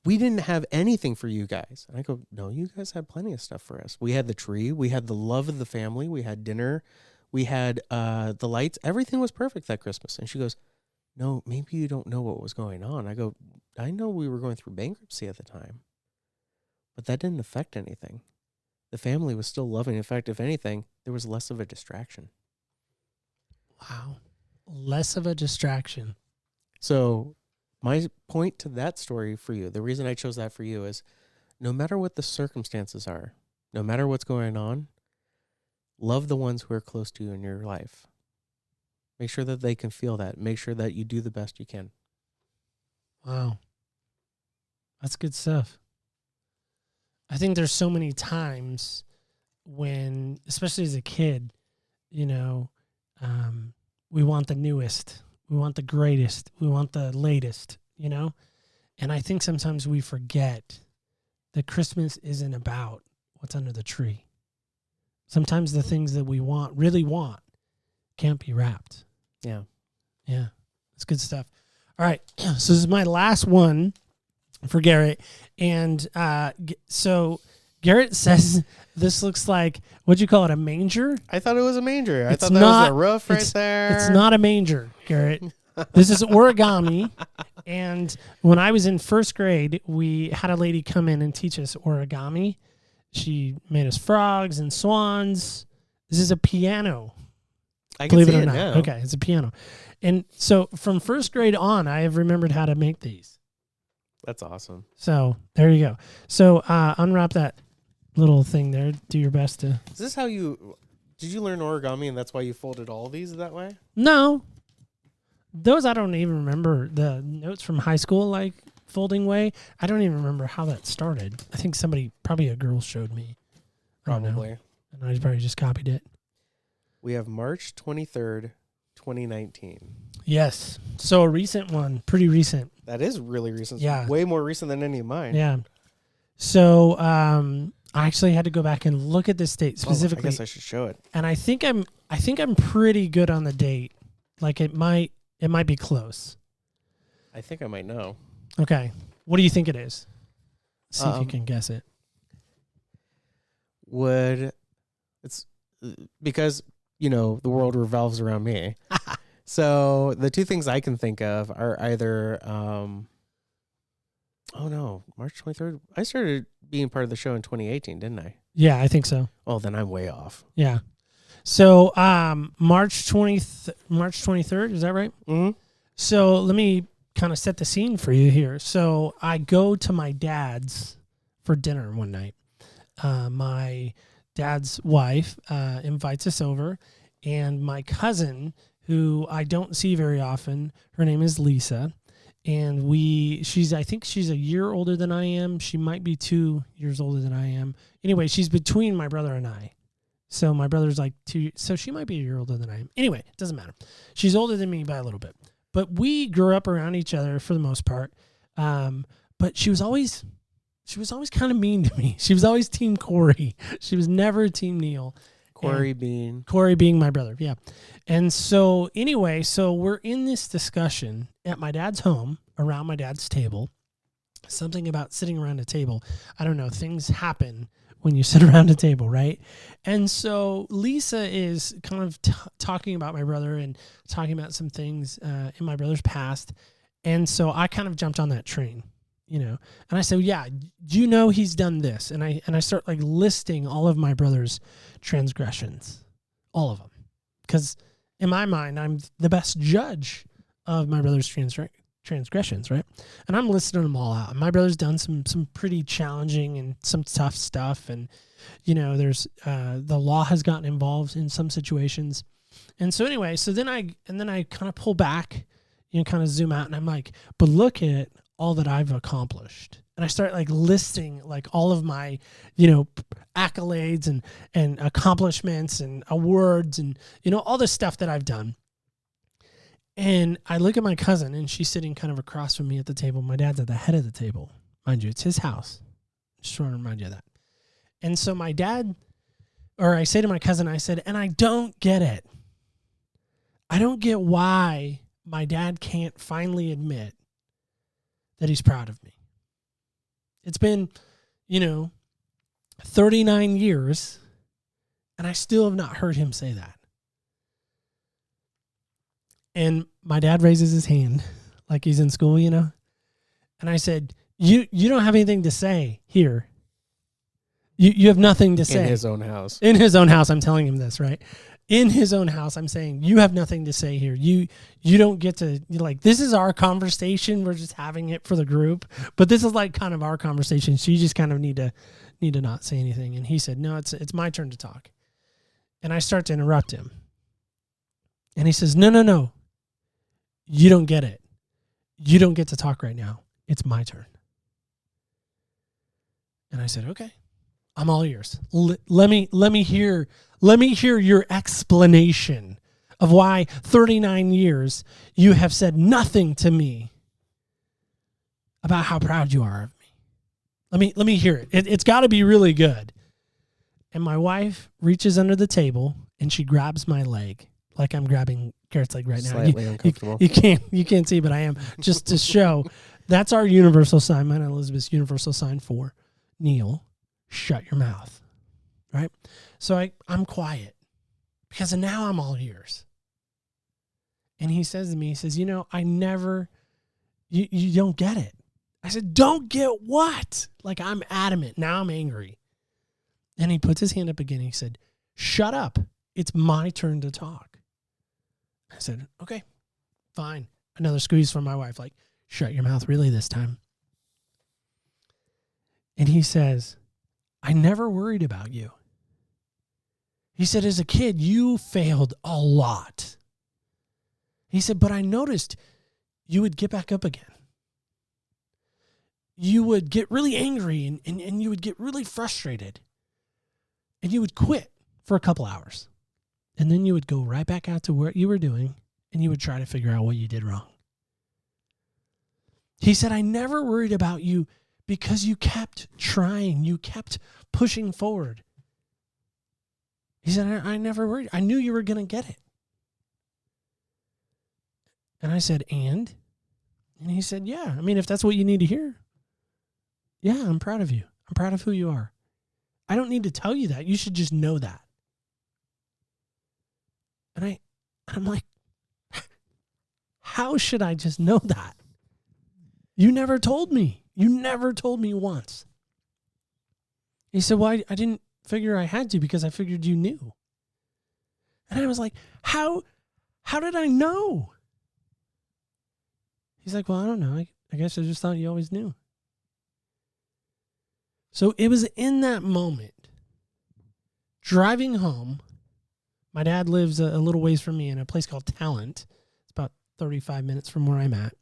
We didn't have anything for you guys." And I go, "No, you guys had plenty of stuff for us. We had the tree. We had the love of the family. We had dinner. We had the lights. Everything was perfect that Christmas." And she goes, no, maybe you don't know what was going on. I go, I know we were going through bankruptcy at the time, but that didn't affect anything. The family was still loving. In fact, if anything, there was less of a distraction. Wow. Less of a distraction. So my point to that story for you, the reason I chose that for you is no matter what the circumstances are, no matter what's going on, love the ones who are close to you in your life. Make sure that they can feel that. Make sure that you do the best you can. Wow. That's good stuff. I think there's so many times when, especially as a kid, you know, we want the newest, we want the greatest, we want the latest, you know? And I think sometimes we forget that Christmas isn't about what's under the tree. Sometimes the things that we want, really want, can't be wrapped. Yeah. Yeah. That's good stuff. All right. So this is my last one for Garrett. And so Garrett says this looks like, what'd you call it, a manger? I thought it was a manger. I It's thought that not- was a roof right there. It's not a manger, Garrett. This is origami. And when I was in first grade, we had a lady come in and teach us origami. She made us frogs and swans. This is a piano. I can Believe see it or it not. now. Okay, it's a piano. And so from first grade on, I have remembered how to make these. That's awesome. So there you go. So unwrap that little thing there. Do your best to. Is this how did you learn origami and that's why you folded all these that way? No. Those I don't even remember the notes from high school, like folding way. I don't even remember how that started. I think probably a girl showed me. I don't know. Probably. And I probably just copied it. We have March 23rd, 2019. Yes. So a recent one, pretty recent. That is really recent. Yeah. Way more recent than any of mine. Yeah. So I actually had to go back and look at this date specifically. I guess I should show it. And I think I'm pretty good on the date. Like it might be close. I think I might know. Okay. What do you think it is? See if you can guess it. It's because, the world revolves around me. So the two things I can think of are either, March 23rd. I started being part of the show in 2018, didn't I? Yeah, I think so. Oh, then I'm way off. Yeah. So March 23rd, is that right? Mm-hmm. So let me kind of set the scene for you here. So I go to my dad's for dinner one night. My dad's wife invites us over, and my cousin, who I don't see very often, her name is Lisa, and I think she's a year older than I am. She might be 2 years older than I am. Anyway, she's between my brother and I. So my brother's like 2, so she might be a year older than I am. Anyway, it doesn't matter. She's older than me by a little bit. But we grew up around each other for the most part. But she was always kind of mean to me. She was always Team Corey. She was never Team Neil. Corey being my brother, yeah. And so anyway, so we're in this discussion at my dad's home around my dad's table. Something about sitting around a table. I don't know, things happen when you sit around a table, right? And so Lisa is kind of talking about my brother and talking about some things in my brother's past. And so I kind of jumped on that train, and I said, yeah, do you know he's done this? And I start like listing all of my brother's transgressions, all of them. Because in my mind, I'm the best judge of my brother's transgressions, right? And I'm listing them all out. My brother's done some pretty challenging and some tough stuff, and there's the law has gotten involved in some situations. And so anyway, then I kind of pull back, kind of zoom out, and I'm like, but look at all that I've accomplished. And I start like listing like all of my, accolades and accomplishments and awards and, all the stuff that I've done. And I look at my cousin, and she's sitting kind of across from me at the table. My dad's at the head of the table. Mind you, it's his house. Just want to remind you of that. And so I say to my cousin, I said, and I don't get it. I don't get why my dad can't finally admit that he's proud of me. It's been, 39 years, and I still have not heard him say that. And my dad raises his hand like he's in school, you know. And I said, you don't have anything to say here. You have nothing to say. In his own house. In his own house, I'm telling him this, right? In his own house, I'm saying, you have nothing to say here. You don't get to, like, this is our conversation. We're just having it for the group. But this is like kind of our conversation. So you just kind of need to not say anything. And he said, no, it's my turn to talk. And I start to interrupt him. And he says, no. You don't get it. You don't get to talk right now. It's my turn. And I said, okay, I'm all ears. Let me hear your explanation of why 39 years you have said nothing to me about how proud you are of me. Let me hear it. It's got to be really good. And my wife reaches under the table and she grabs my leg like I'm grabbing Garrett's leg right now. Slightly uncomfortable. You can't see, but I am, just to show. That's our universal sign, mine and Elizabeth's universal sign for Neil, shut your mouth. Right? So I'm quiet because now I'm all ears. And he says to me, you don't get it. I said, don't get what? Like, I'm adamant. Now I'm angry. And he puts his hand up again. He said, shut up. It's my turn to talk. I said, okay, fine. Another squeeze from my wife, like, shut your mouth really this time. And he says, I never worried about you. He said, as a kid, you failed a lot. He said, but I noticed you would get back up again. You would get really angry and you would get really frustrated. And you would quit for a couple hours. And then you would go right back out to what you were doing and you would try to figure out what you did wrong. He said, I never worried about you because you kept trying. You kept pushing forward. He said, I never worried. I knew you were going to get it. And I said, and he said, yeah, I mean, if that's what you need to hear. Yeah, I'm proud of you. I'm proud of who you are. I don't need to tell you that. You should just know that. And I'm like, how should I just know that? You never told me. You never told me once. He said, well, I didn't figure I had to because I figured you knew. And I was like, how did I know? He's like, well, I don't know. I guess I just thought you always knew. So it was in that moment, driving home. My dad lives a little ways from me in a place called Talent. It's about 35 minutes from where I'm at.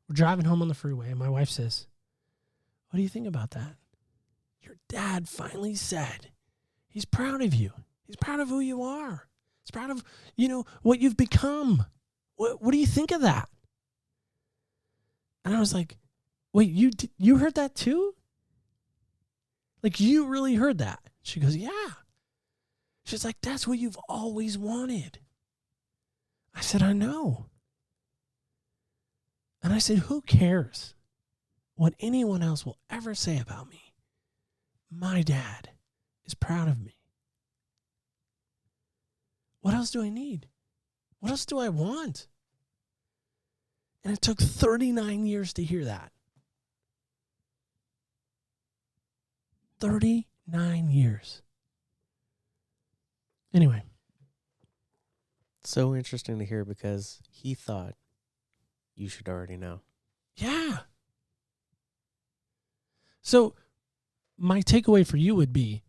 We're driving home on the freeway, and my wife says, what do you think about that? Your dad finally said he's proud of you. He's proud of who you are. He's proud of, what you've become. What do you think of that? And I was like, wait, you heard that too? Like, you really heard that? She goes, yeah. She's like, that's what you've always wanted. I said, I know. And I said, who cares what anyone else will ever say about me? My dad is proud of me. What else do I need? What else do I want? And it took 39 years to hear that. 39 years. Anyway. So interesting to hear because he thought you should already know. Yeah. So my takeaway for you would be,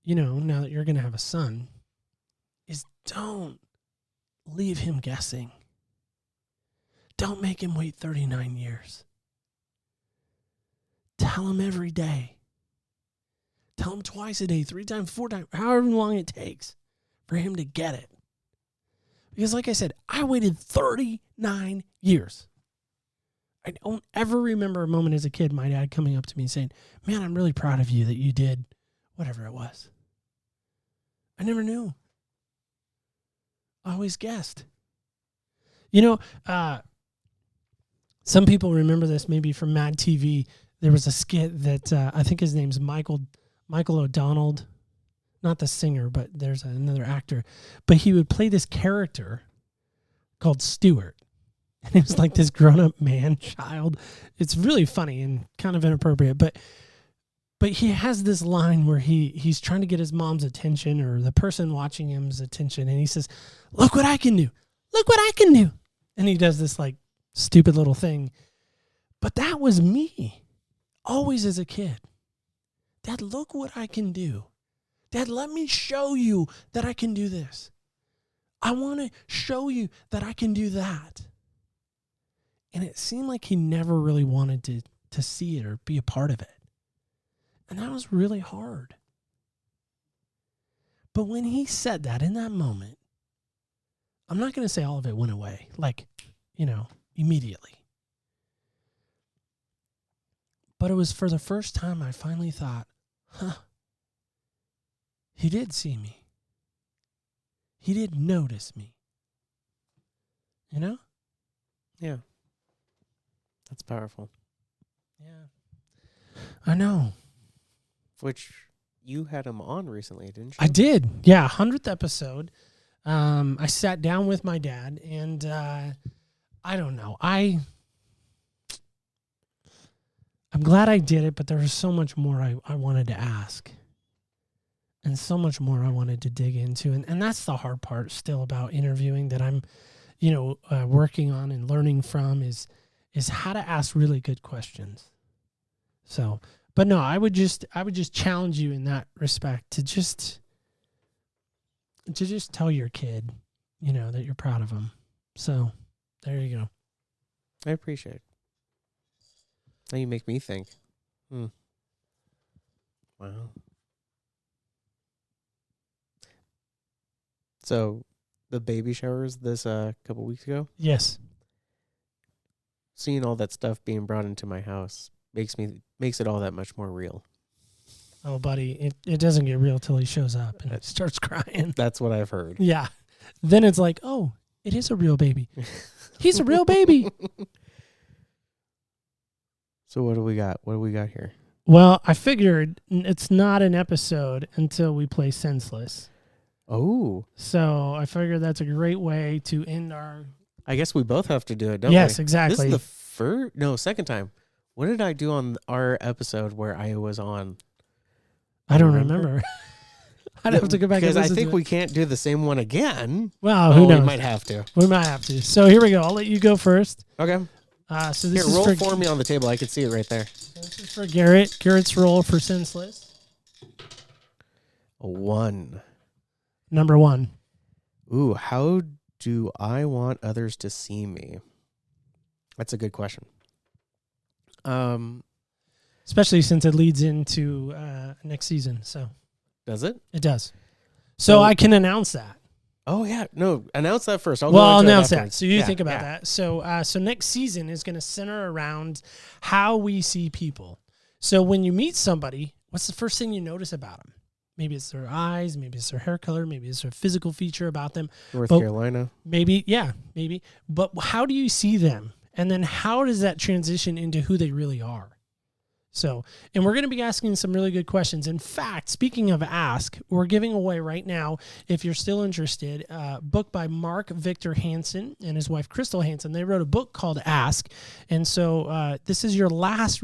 now that you're going to have a son, is don't leave him guessing. Don't make him wait 39 years. Tell him every day. Tell him twice a day, 3 times, 4 times, however long it takes for him to get it. Because like I said, I waited 39 years. I don't ever remember a moment as a kid, my dad coming up to me and saying, man, I'm really proud of you that you did whatever it was. I never knew. I always guessed. Some people remember this maybe from Mad TV. There was a skit that I think his name's Michael O'Donnell, not the singer, but there's another actor. But he would play this character called Stuart. And he was like this grown-up man child. It's really funny and kind of inappropriate, but he has this line where he's trying to get his mom's attention or the person watching him's attention, and he says, "Look what I can do. Look what I can do." And he does this like stupid little thing. But that was me always as a kid. Dad, look what I can do. Dad, let me show you that I can do this. I want to show you that I can do that. And it seemed like he never really wanted to see it or be a part of it. And that was really hard. But when he said that in that moment, I'm not going to say all of it went away, like, immediately. But it was for the first time I finally thought, he did see me. He did notice me. Yeah. That's powerful. Yeah. I know. Which you had him on recently, didn't you? I did. Yeah, 100th episode. I sat down with my dad, and I don't know. I'm glad I did it, but there was so much more I wanted to ask. And so much more I wanted to dig into. And that's the hard part still about interviewing that I'm, working on and learning from is how to ask really good questions. So, but no, I would just challenge you in that respect to just tell your kid, that you're proud of them. So there you go. I appreciate it. Now you make me think. Wow. So the baby showers this couple weeks ago, Yes. seeing all that stuff being brought into my house makes it all that much more real. Oh, buddy, it doesn't get real till he shows up and starts crying. That's what I've heard. Yeah. Then it's like, oh, it is a real baby. He's a real baby. So what do we got? What do we got here? Well, I figured it's not an episode until we play Senseless. Oh. So I figured that's a great way to end our... I guess we both have to do it, don't we? Yes, exactly. This is the second time. What did I do on our episode where I was on? I don't remember. I'd have to go back and listen because I think to it. we can't do the same one again. Well, who knows? We might have to. We might have to. So here we go. I'll let you go first. Okay. So this Here, is roll for me on the table. I can see it right there. This is for Garrett. Garrett's roll for Senseless. A 1. Number 1. Ooh, how do I want others to see me? That's a good question. Especially since it leads into next season. So Does it? it does. So I can announce that. Oh, yeah. No, announce that first. I'll announce that. afterwards. So you think about that. So next season is going to center around how we see people. So when you meet somebody, what's the first thing you notice about them? Maybe it's their eyes, maybe it's their hair color, maybe it's their physical feature about them. North Carolina. Maybe. But how do you see them? And then how does that transition into who they really are? So, and we're going to be asking some really good questions. In fact, speaking of ask, we're giving away right now, if you're still interested, a book by Mark Victor Hansen and his wife, Crystal Hansen. They wrote a book called Ask. And so this is your last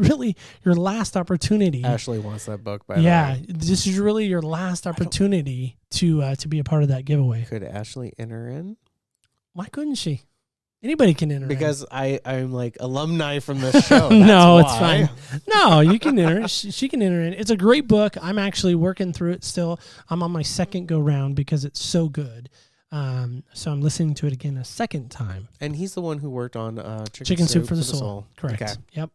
opportunity. Ashley wants that book, by the way. This is really your last opportunity to be a part of that giveaway. Could Ashley enter in? Why couldn't she? Anybody can enter. Because I'm like alumni from this show. No, That's it's why. fine. No, you can enter. She can enter in. It's a great book. I'm actually working through it still. I'm on my second go round because it's so good. So I'm listening to it again a second time. And he's the one who worked on Chicken Soup for the Soul. Correct. Okay. Yep.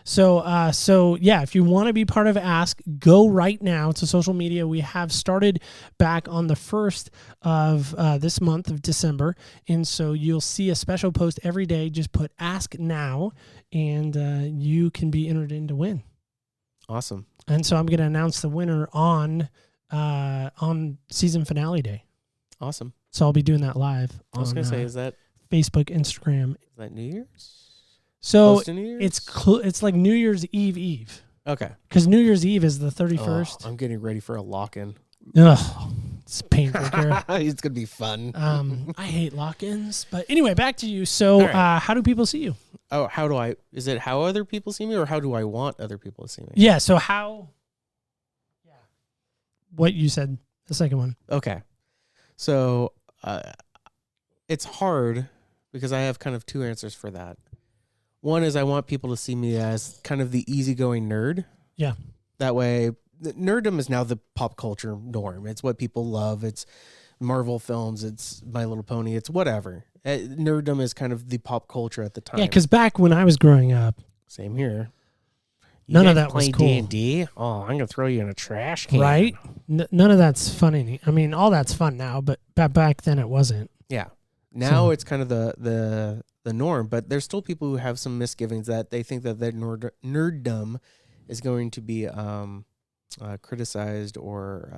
So yeah, if you want to be part of Ask, go right now to social media. We have started back on the 1st of this month of December. And so you'll see a special post every day. Just put Ask Now, and you can be entered in to win. Awesome. And so I'm going to announce the winner on season finale day. Awesome. So I'll be doing that live on I was going to say, is that Facebook, Instagram. New Year's? So Close to New Year's? it's like New Year's Eve. Okay. Because New Year's Eve is the 31st. I'm getting ready for a lock-in. Ugh. It's painful, Garrett. It's gonna be fun. I hate lock-ins, but anyway, back to you. So, right. how do people see you? Oh, how do I? Is it how other people see me, or how do I want other people to see me? Yeah. So how? Yeah. What you said, the second one. Okay. So it's hard because I have kind of two answers for that. One is I want people to see me as kind of the easygoing nerd. Yeah. That way, nerddom is now the pop culture norm. It's what people love. It's Marvel films. It's My Little Pony. It's whatever. Nerddom is kind of the pop culture at the time. Yeah, because back when I was growing up, same here. None of that was cool. D&D? Oh, I'm gonna throw you in a trash can. Right? None of that's fun. I mean, all that's fun now, but back then it wasn't. Yeah. Now it's kind of the norm, but there's still people who have some misgivings that they think that their nerddom is going to be criticized or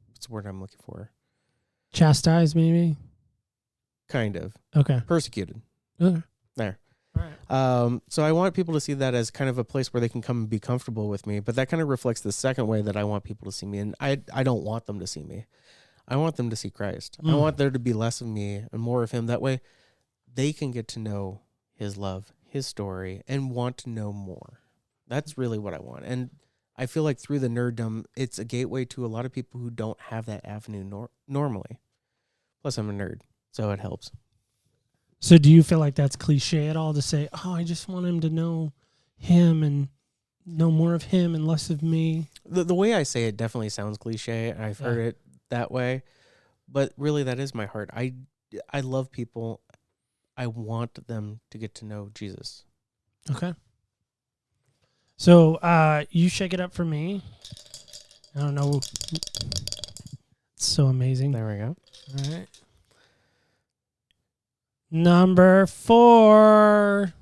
what's the word I'm looking for? Chastised, maybe? Kind of. Okay. Persecuted. Okay. There. All right. So I want people to see that as kind of a place where they can come and be comfortable with me, but that kind of reflects the second way that I want people to see me, and I don't want them to see me. I want them to see Christ. I want there to be less of me and more of him. That way they can get to know his love, his story, and want to know more. That's really what I want. And I feel like through the nerddom, it's a gateway to a lot of people who don't have that avenue normally. Plus, I'm a nerd, so it helps. So do you feel like that's cliche at all to say, oh, I just want him to know him and know more of him and less of me? The way I say it definitely sounds cliche. I've heard it that way, but really that is my heart. I love people. I want them to get to know Jesus. Okay. So you shake it up for me. I don't know. It's so amazing. There we go. All right. Number 4.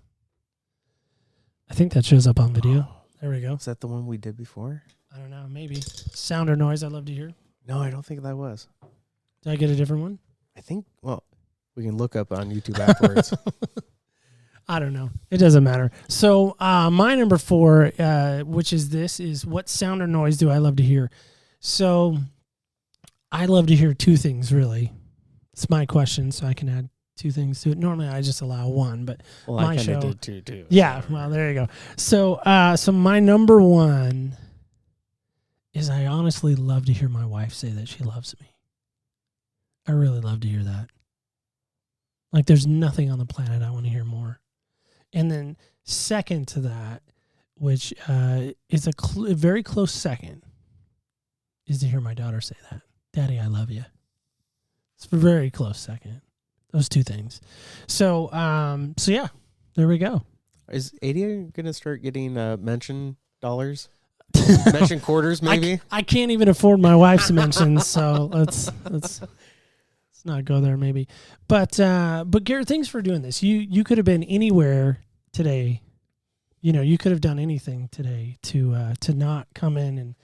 I think that shows up on video. There we go. Is that the one we did before? I don't know. Maybe. Sound or noise I'd love to hear. No, I don't think that was. Did I get a different one? I think, well, we can look up on YouTube afterwards. I don't know. It doesn't matter. So my number 4, which is this, is what sound or noise do I love to hear? So I love to hear 2 things, really. It's my question, so I can add 2 things to it. Normally I just allow 1, but well, my I show did 2 too. Yeah, well, there you go. So so my number 1 is I honestly love to hear my wife say that she loves me. I really love to hear that. Like there's nothing on the planet I want to hear more. And then second to that, which is a very close second, is to hear my daughter say that. Daddy, I love you. It's a very close second. Those 2 things. So so yeah, there we go. Is Adia going to start getting mention dollars? Mention quarters, maybe? I can't even afford my wife's mentions, so let's not go there maybe. But Garrett, thanks for doing this. You could have been anywhere today. You know, you could have done anything today to not come in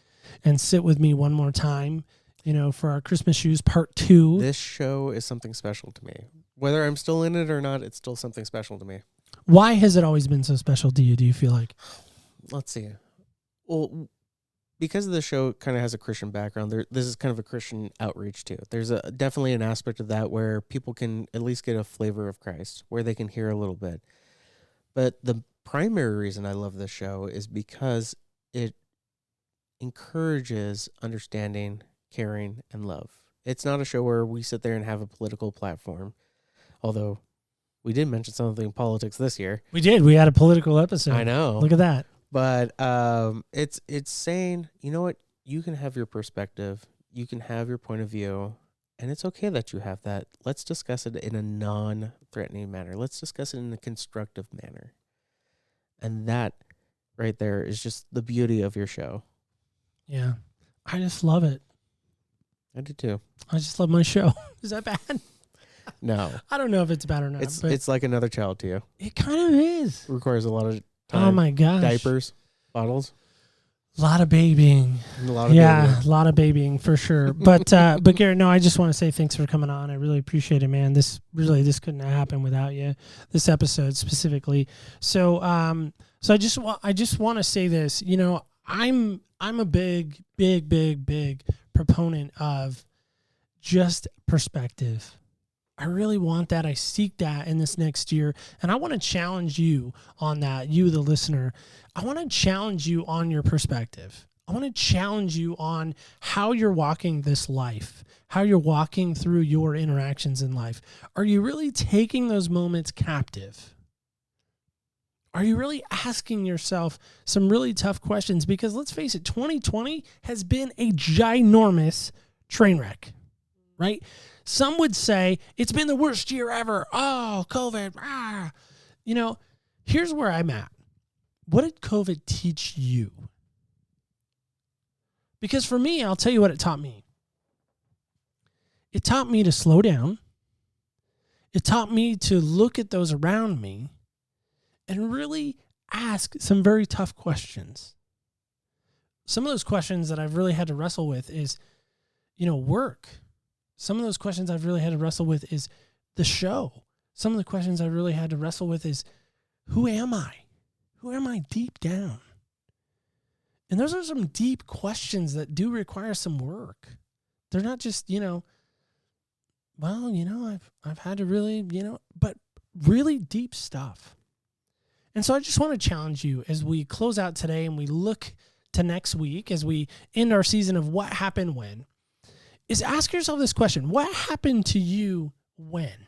and sit with me one more time, you know, for our Christmas shoes part 2. This show is something special to me. Whether I'm still in it or not, it's still something special to me. Why has it always been so special to you, do you feel like? Let's see. Well, because the show kind of has a Christian background, this is kind of a Christian outreach too. There's definitely an aspect of that where people can at least get a flavor of Christ, where they can hear a little bit. But the primary reason I love this show is because it encourages understanding, caring, and love. It's not a show where we sit there and have a political platform, although we did mention something in politics this year. We did. We had a political episode. I know. Look at that. But it's saying, you know what, you can have your perspective, you can have your point of view, and it's okay that you have that. Let's discuss it in a non-threatening manner. Let's discuss it in a constructive manner. And that right there is just the beauty of your show. Yeah. I just love it. I do too. I just love my show. Is that bad? No. I don't know if it's bad or not. It's like another child to you. It kind of is. It requires a lot of time. Oh my gosh. Diapers, bottles. A lot of babying. A lot of babying for sure. But Garrett, no, I just want to say thanks for coming on. I really appreciate it, man. This couldn't have happened without you. This episode specifically. So I just want to say this. You know, I'm a big proponent of just perspective. I really want that. I seek that in this next year. And I want to challenge you on that, you, the listener. I want to challenge you on your perspective. I want to challenge you on how you're walking this life, how you're walking through your interactions in life. Are you really taking those moments captive? Are you really asking yourself some really tough questions? Because let's face it, 2020 has been a ginormous train wreck, right? Some would say it's been the worst year ever. Oh, COVID. Here's where I'm at. What did COVID teach you? Because for me, I'll tell you what it taught me. It taught me to slow down. It taught me to look at those around me and really ask some very tough questions. Some of those questions that I've really had to wrestle with is, work. Some of those questions I've really had to wrestle with is the show. Some of the questions I really had to wrestle with is, who am I? Who am I deep down? And those are some deep questions that do require some work. They're not just, I've had to really, but really deep stuff. And so I just want to challenge you as we close out today and we look to next week, as we end our season of What Happened When, is ask yourself this question: what happened to you when?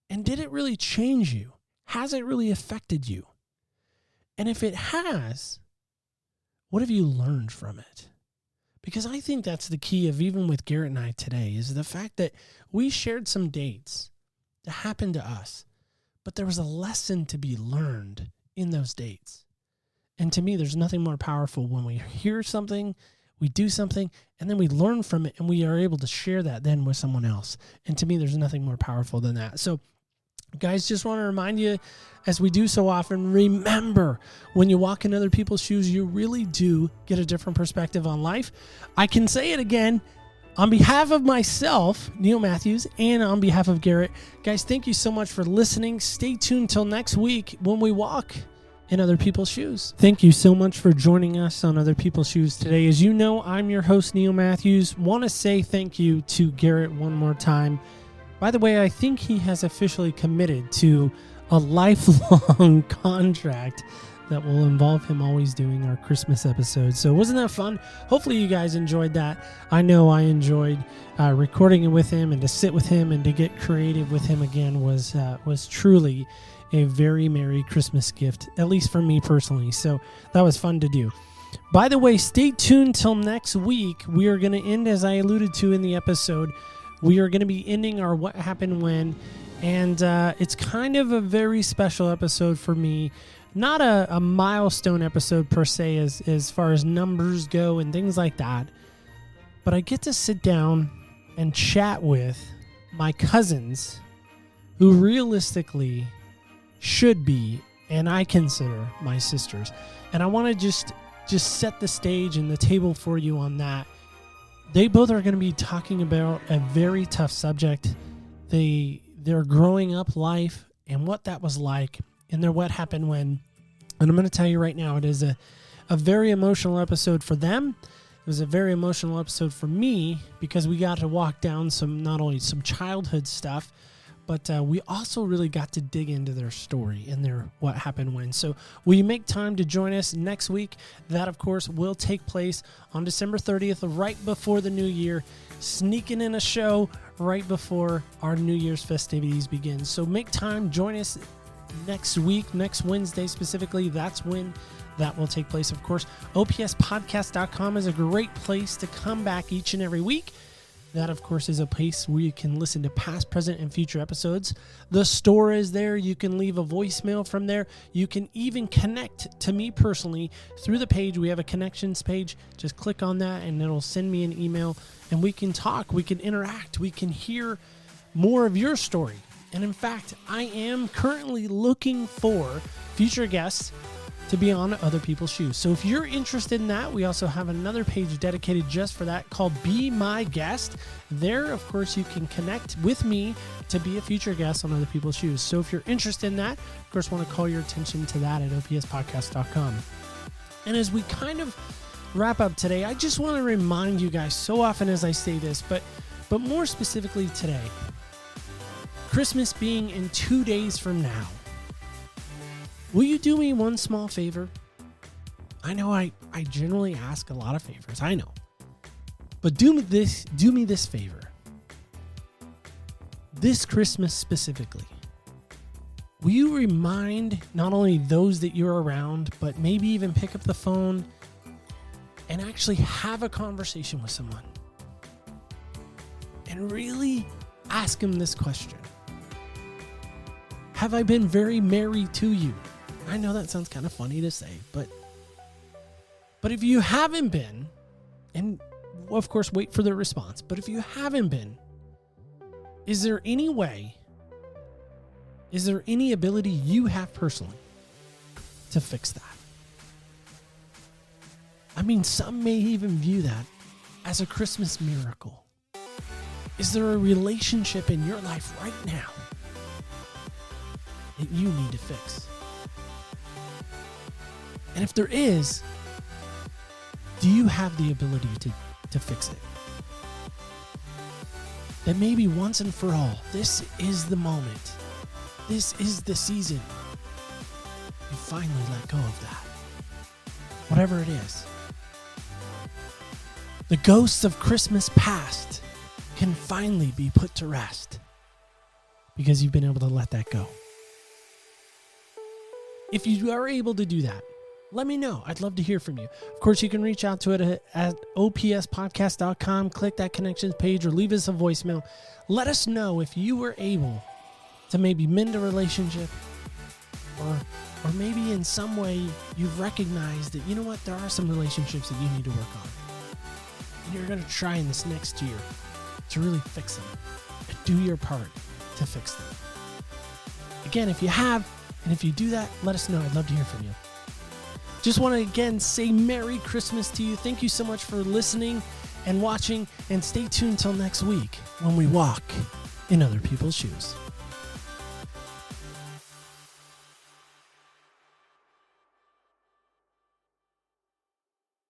And did it really change you? Has it really affected you? And if it has, what have you learned from it? Because I think that's the key of even with Garrett and I today, is the fact that we shared some dates that happened to us, but there was a lesson to be learned in those dates. And to me, there's nothing more powerful when we hear something, we do something, and then we learn from it, and we are able to share that then with someone else. And to me, there's nothing more powerful than that. So, guys, just want to remind you, as we do so often, remember, when you walk in other people's shoes, you really do get a different perspective on life. I can say it again. On behalf of myself, Neil Matthews, and on behalf of Garrett, guys, thank you so much for listening. Stay tuned till next week when we walk in other people's shoes. Thank you so much for joining us on Other People's Shoes today. As you know, I'm your host, Neil Matthews. Want to say thank you to Garrett one more time. By the way, I think he has officially committed to a lifelong contract that will involve him always doing our Christmas episodes. So wasn't that fun? Hopefully you guys enjoyed that. I know I enjoyed recording it with him, and to sit with him and to get creative with him again was truly a very Merry Christmas gift, at least for me personally. So that was fun to do. By the way, stay tuned till next week. We are going to end, as I alluded to in the episode, we are going to be ending our What Happened When, and it's kind of a very special episode for me. Not a milestone episode per se as far as numbers go and things like that, but I get to sit down and chat with my cousins who realistically should be, and I consider, my sisters. And I want to just set the stage and the table for you on that. They both are going to be talking about a very tough subject. Their growing up life and what that was like, and their What Happened When. And I'm going to tell you right now, it is a very emotional episode for them. It was a very emotional episode for me, because we got to walk down not only some childhood stuff, but we also really got to dig into their story and their What Happened When. So will you make time to join us next week? That, of course, will take place on December 30th, right before the new year, sneaking in a show right before our New Year's festivities begin. So make time, join us next week, next Wednesday specifically. That's when that will take place, of course. OPSpodcast.com is a great place to come back each and every week. That, of course, is a place where you can listen to past, present, and future episodes. The store is there. You can leave a voicemail from there. You can even connect to me personally through the page. We have a connections page. Just click on that, and it'll send me an email, and we can talk. We can interact. We can hear more of your story. And in fact, I am currently looking for future guests to be on Other People's Shoes. So if you're interested in that, we also have another page dedicated just for that called Be My Guest. There, of course, you can connect with me to be a future guest on Other People's Shoes. So if you're interested in that, of course, want to call your attention to that at opspodcast.com. And as we kind of wrap up today, I just want to remind you guys so often as I say this, but more specifically today, Christmas being in 2 days from now, will you do me one small favor? I know I generally ask a lot of favors, I know. But do me this favor. This Christmas specifically, will you remind not only those that you're around, but maybe even pick up the phone and actually have a conversation with someone and really ask them this question. Have I been very merry to you? I know that sounds kind of funny to say, but if you haven't been, and of course wait for their response, but if you haven't been, is there any way, is there any ability you have personally to fix that? I mean, some may even view that as a Christmas miracle. Is there a relationship in your life right now that you need to fix? And if there is, do you have the ability to fix it? That maybe once and for all, this is the moment. This is the season. You finally let go of that. Whatever it is. The ghosts of Christmas past can finally be put to rest because you've been able to let that go. If you are able to do that, let me know. I'd love to hear from you. Of course, you can reach out to it at opspodcast.com, click that connections page, or leave us a voicemail. Let us know if you were able to maybe mend a relationship, or maybe in some way you've recognized that, you know what, there are some relationships that you need to work on. And you're going to try in this next year to really fix them and do your part to fix them. Again, if you have, and if you do that, let us know. I'd love to hear from you. Just want to again say Merry Christmas to you. Thank you so much for listening and watching, and stay tuned till next week when we walk in other people's shoes.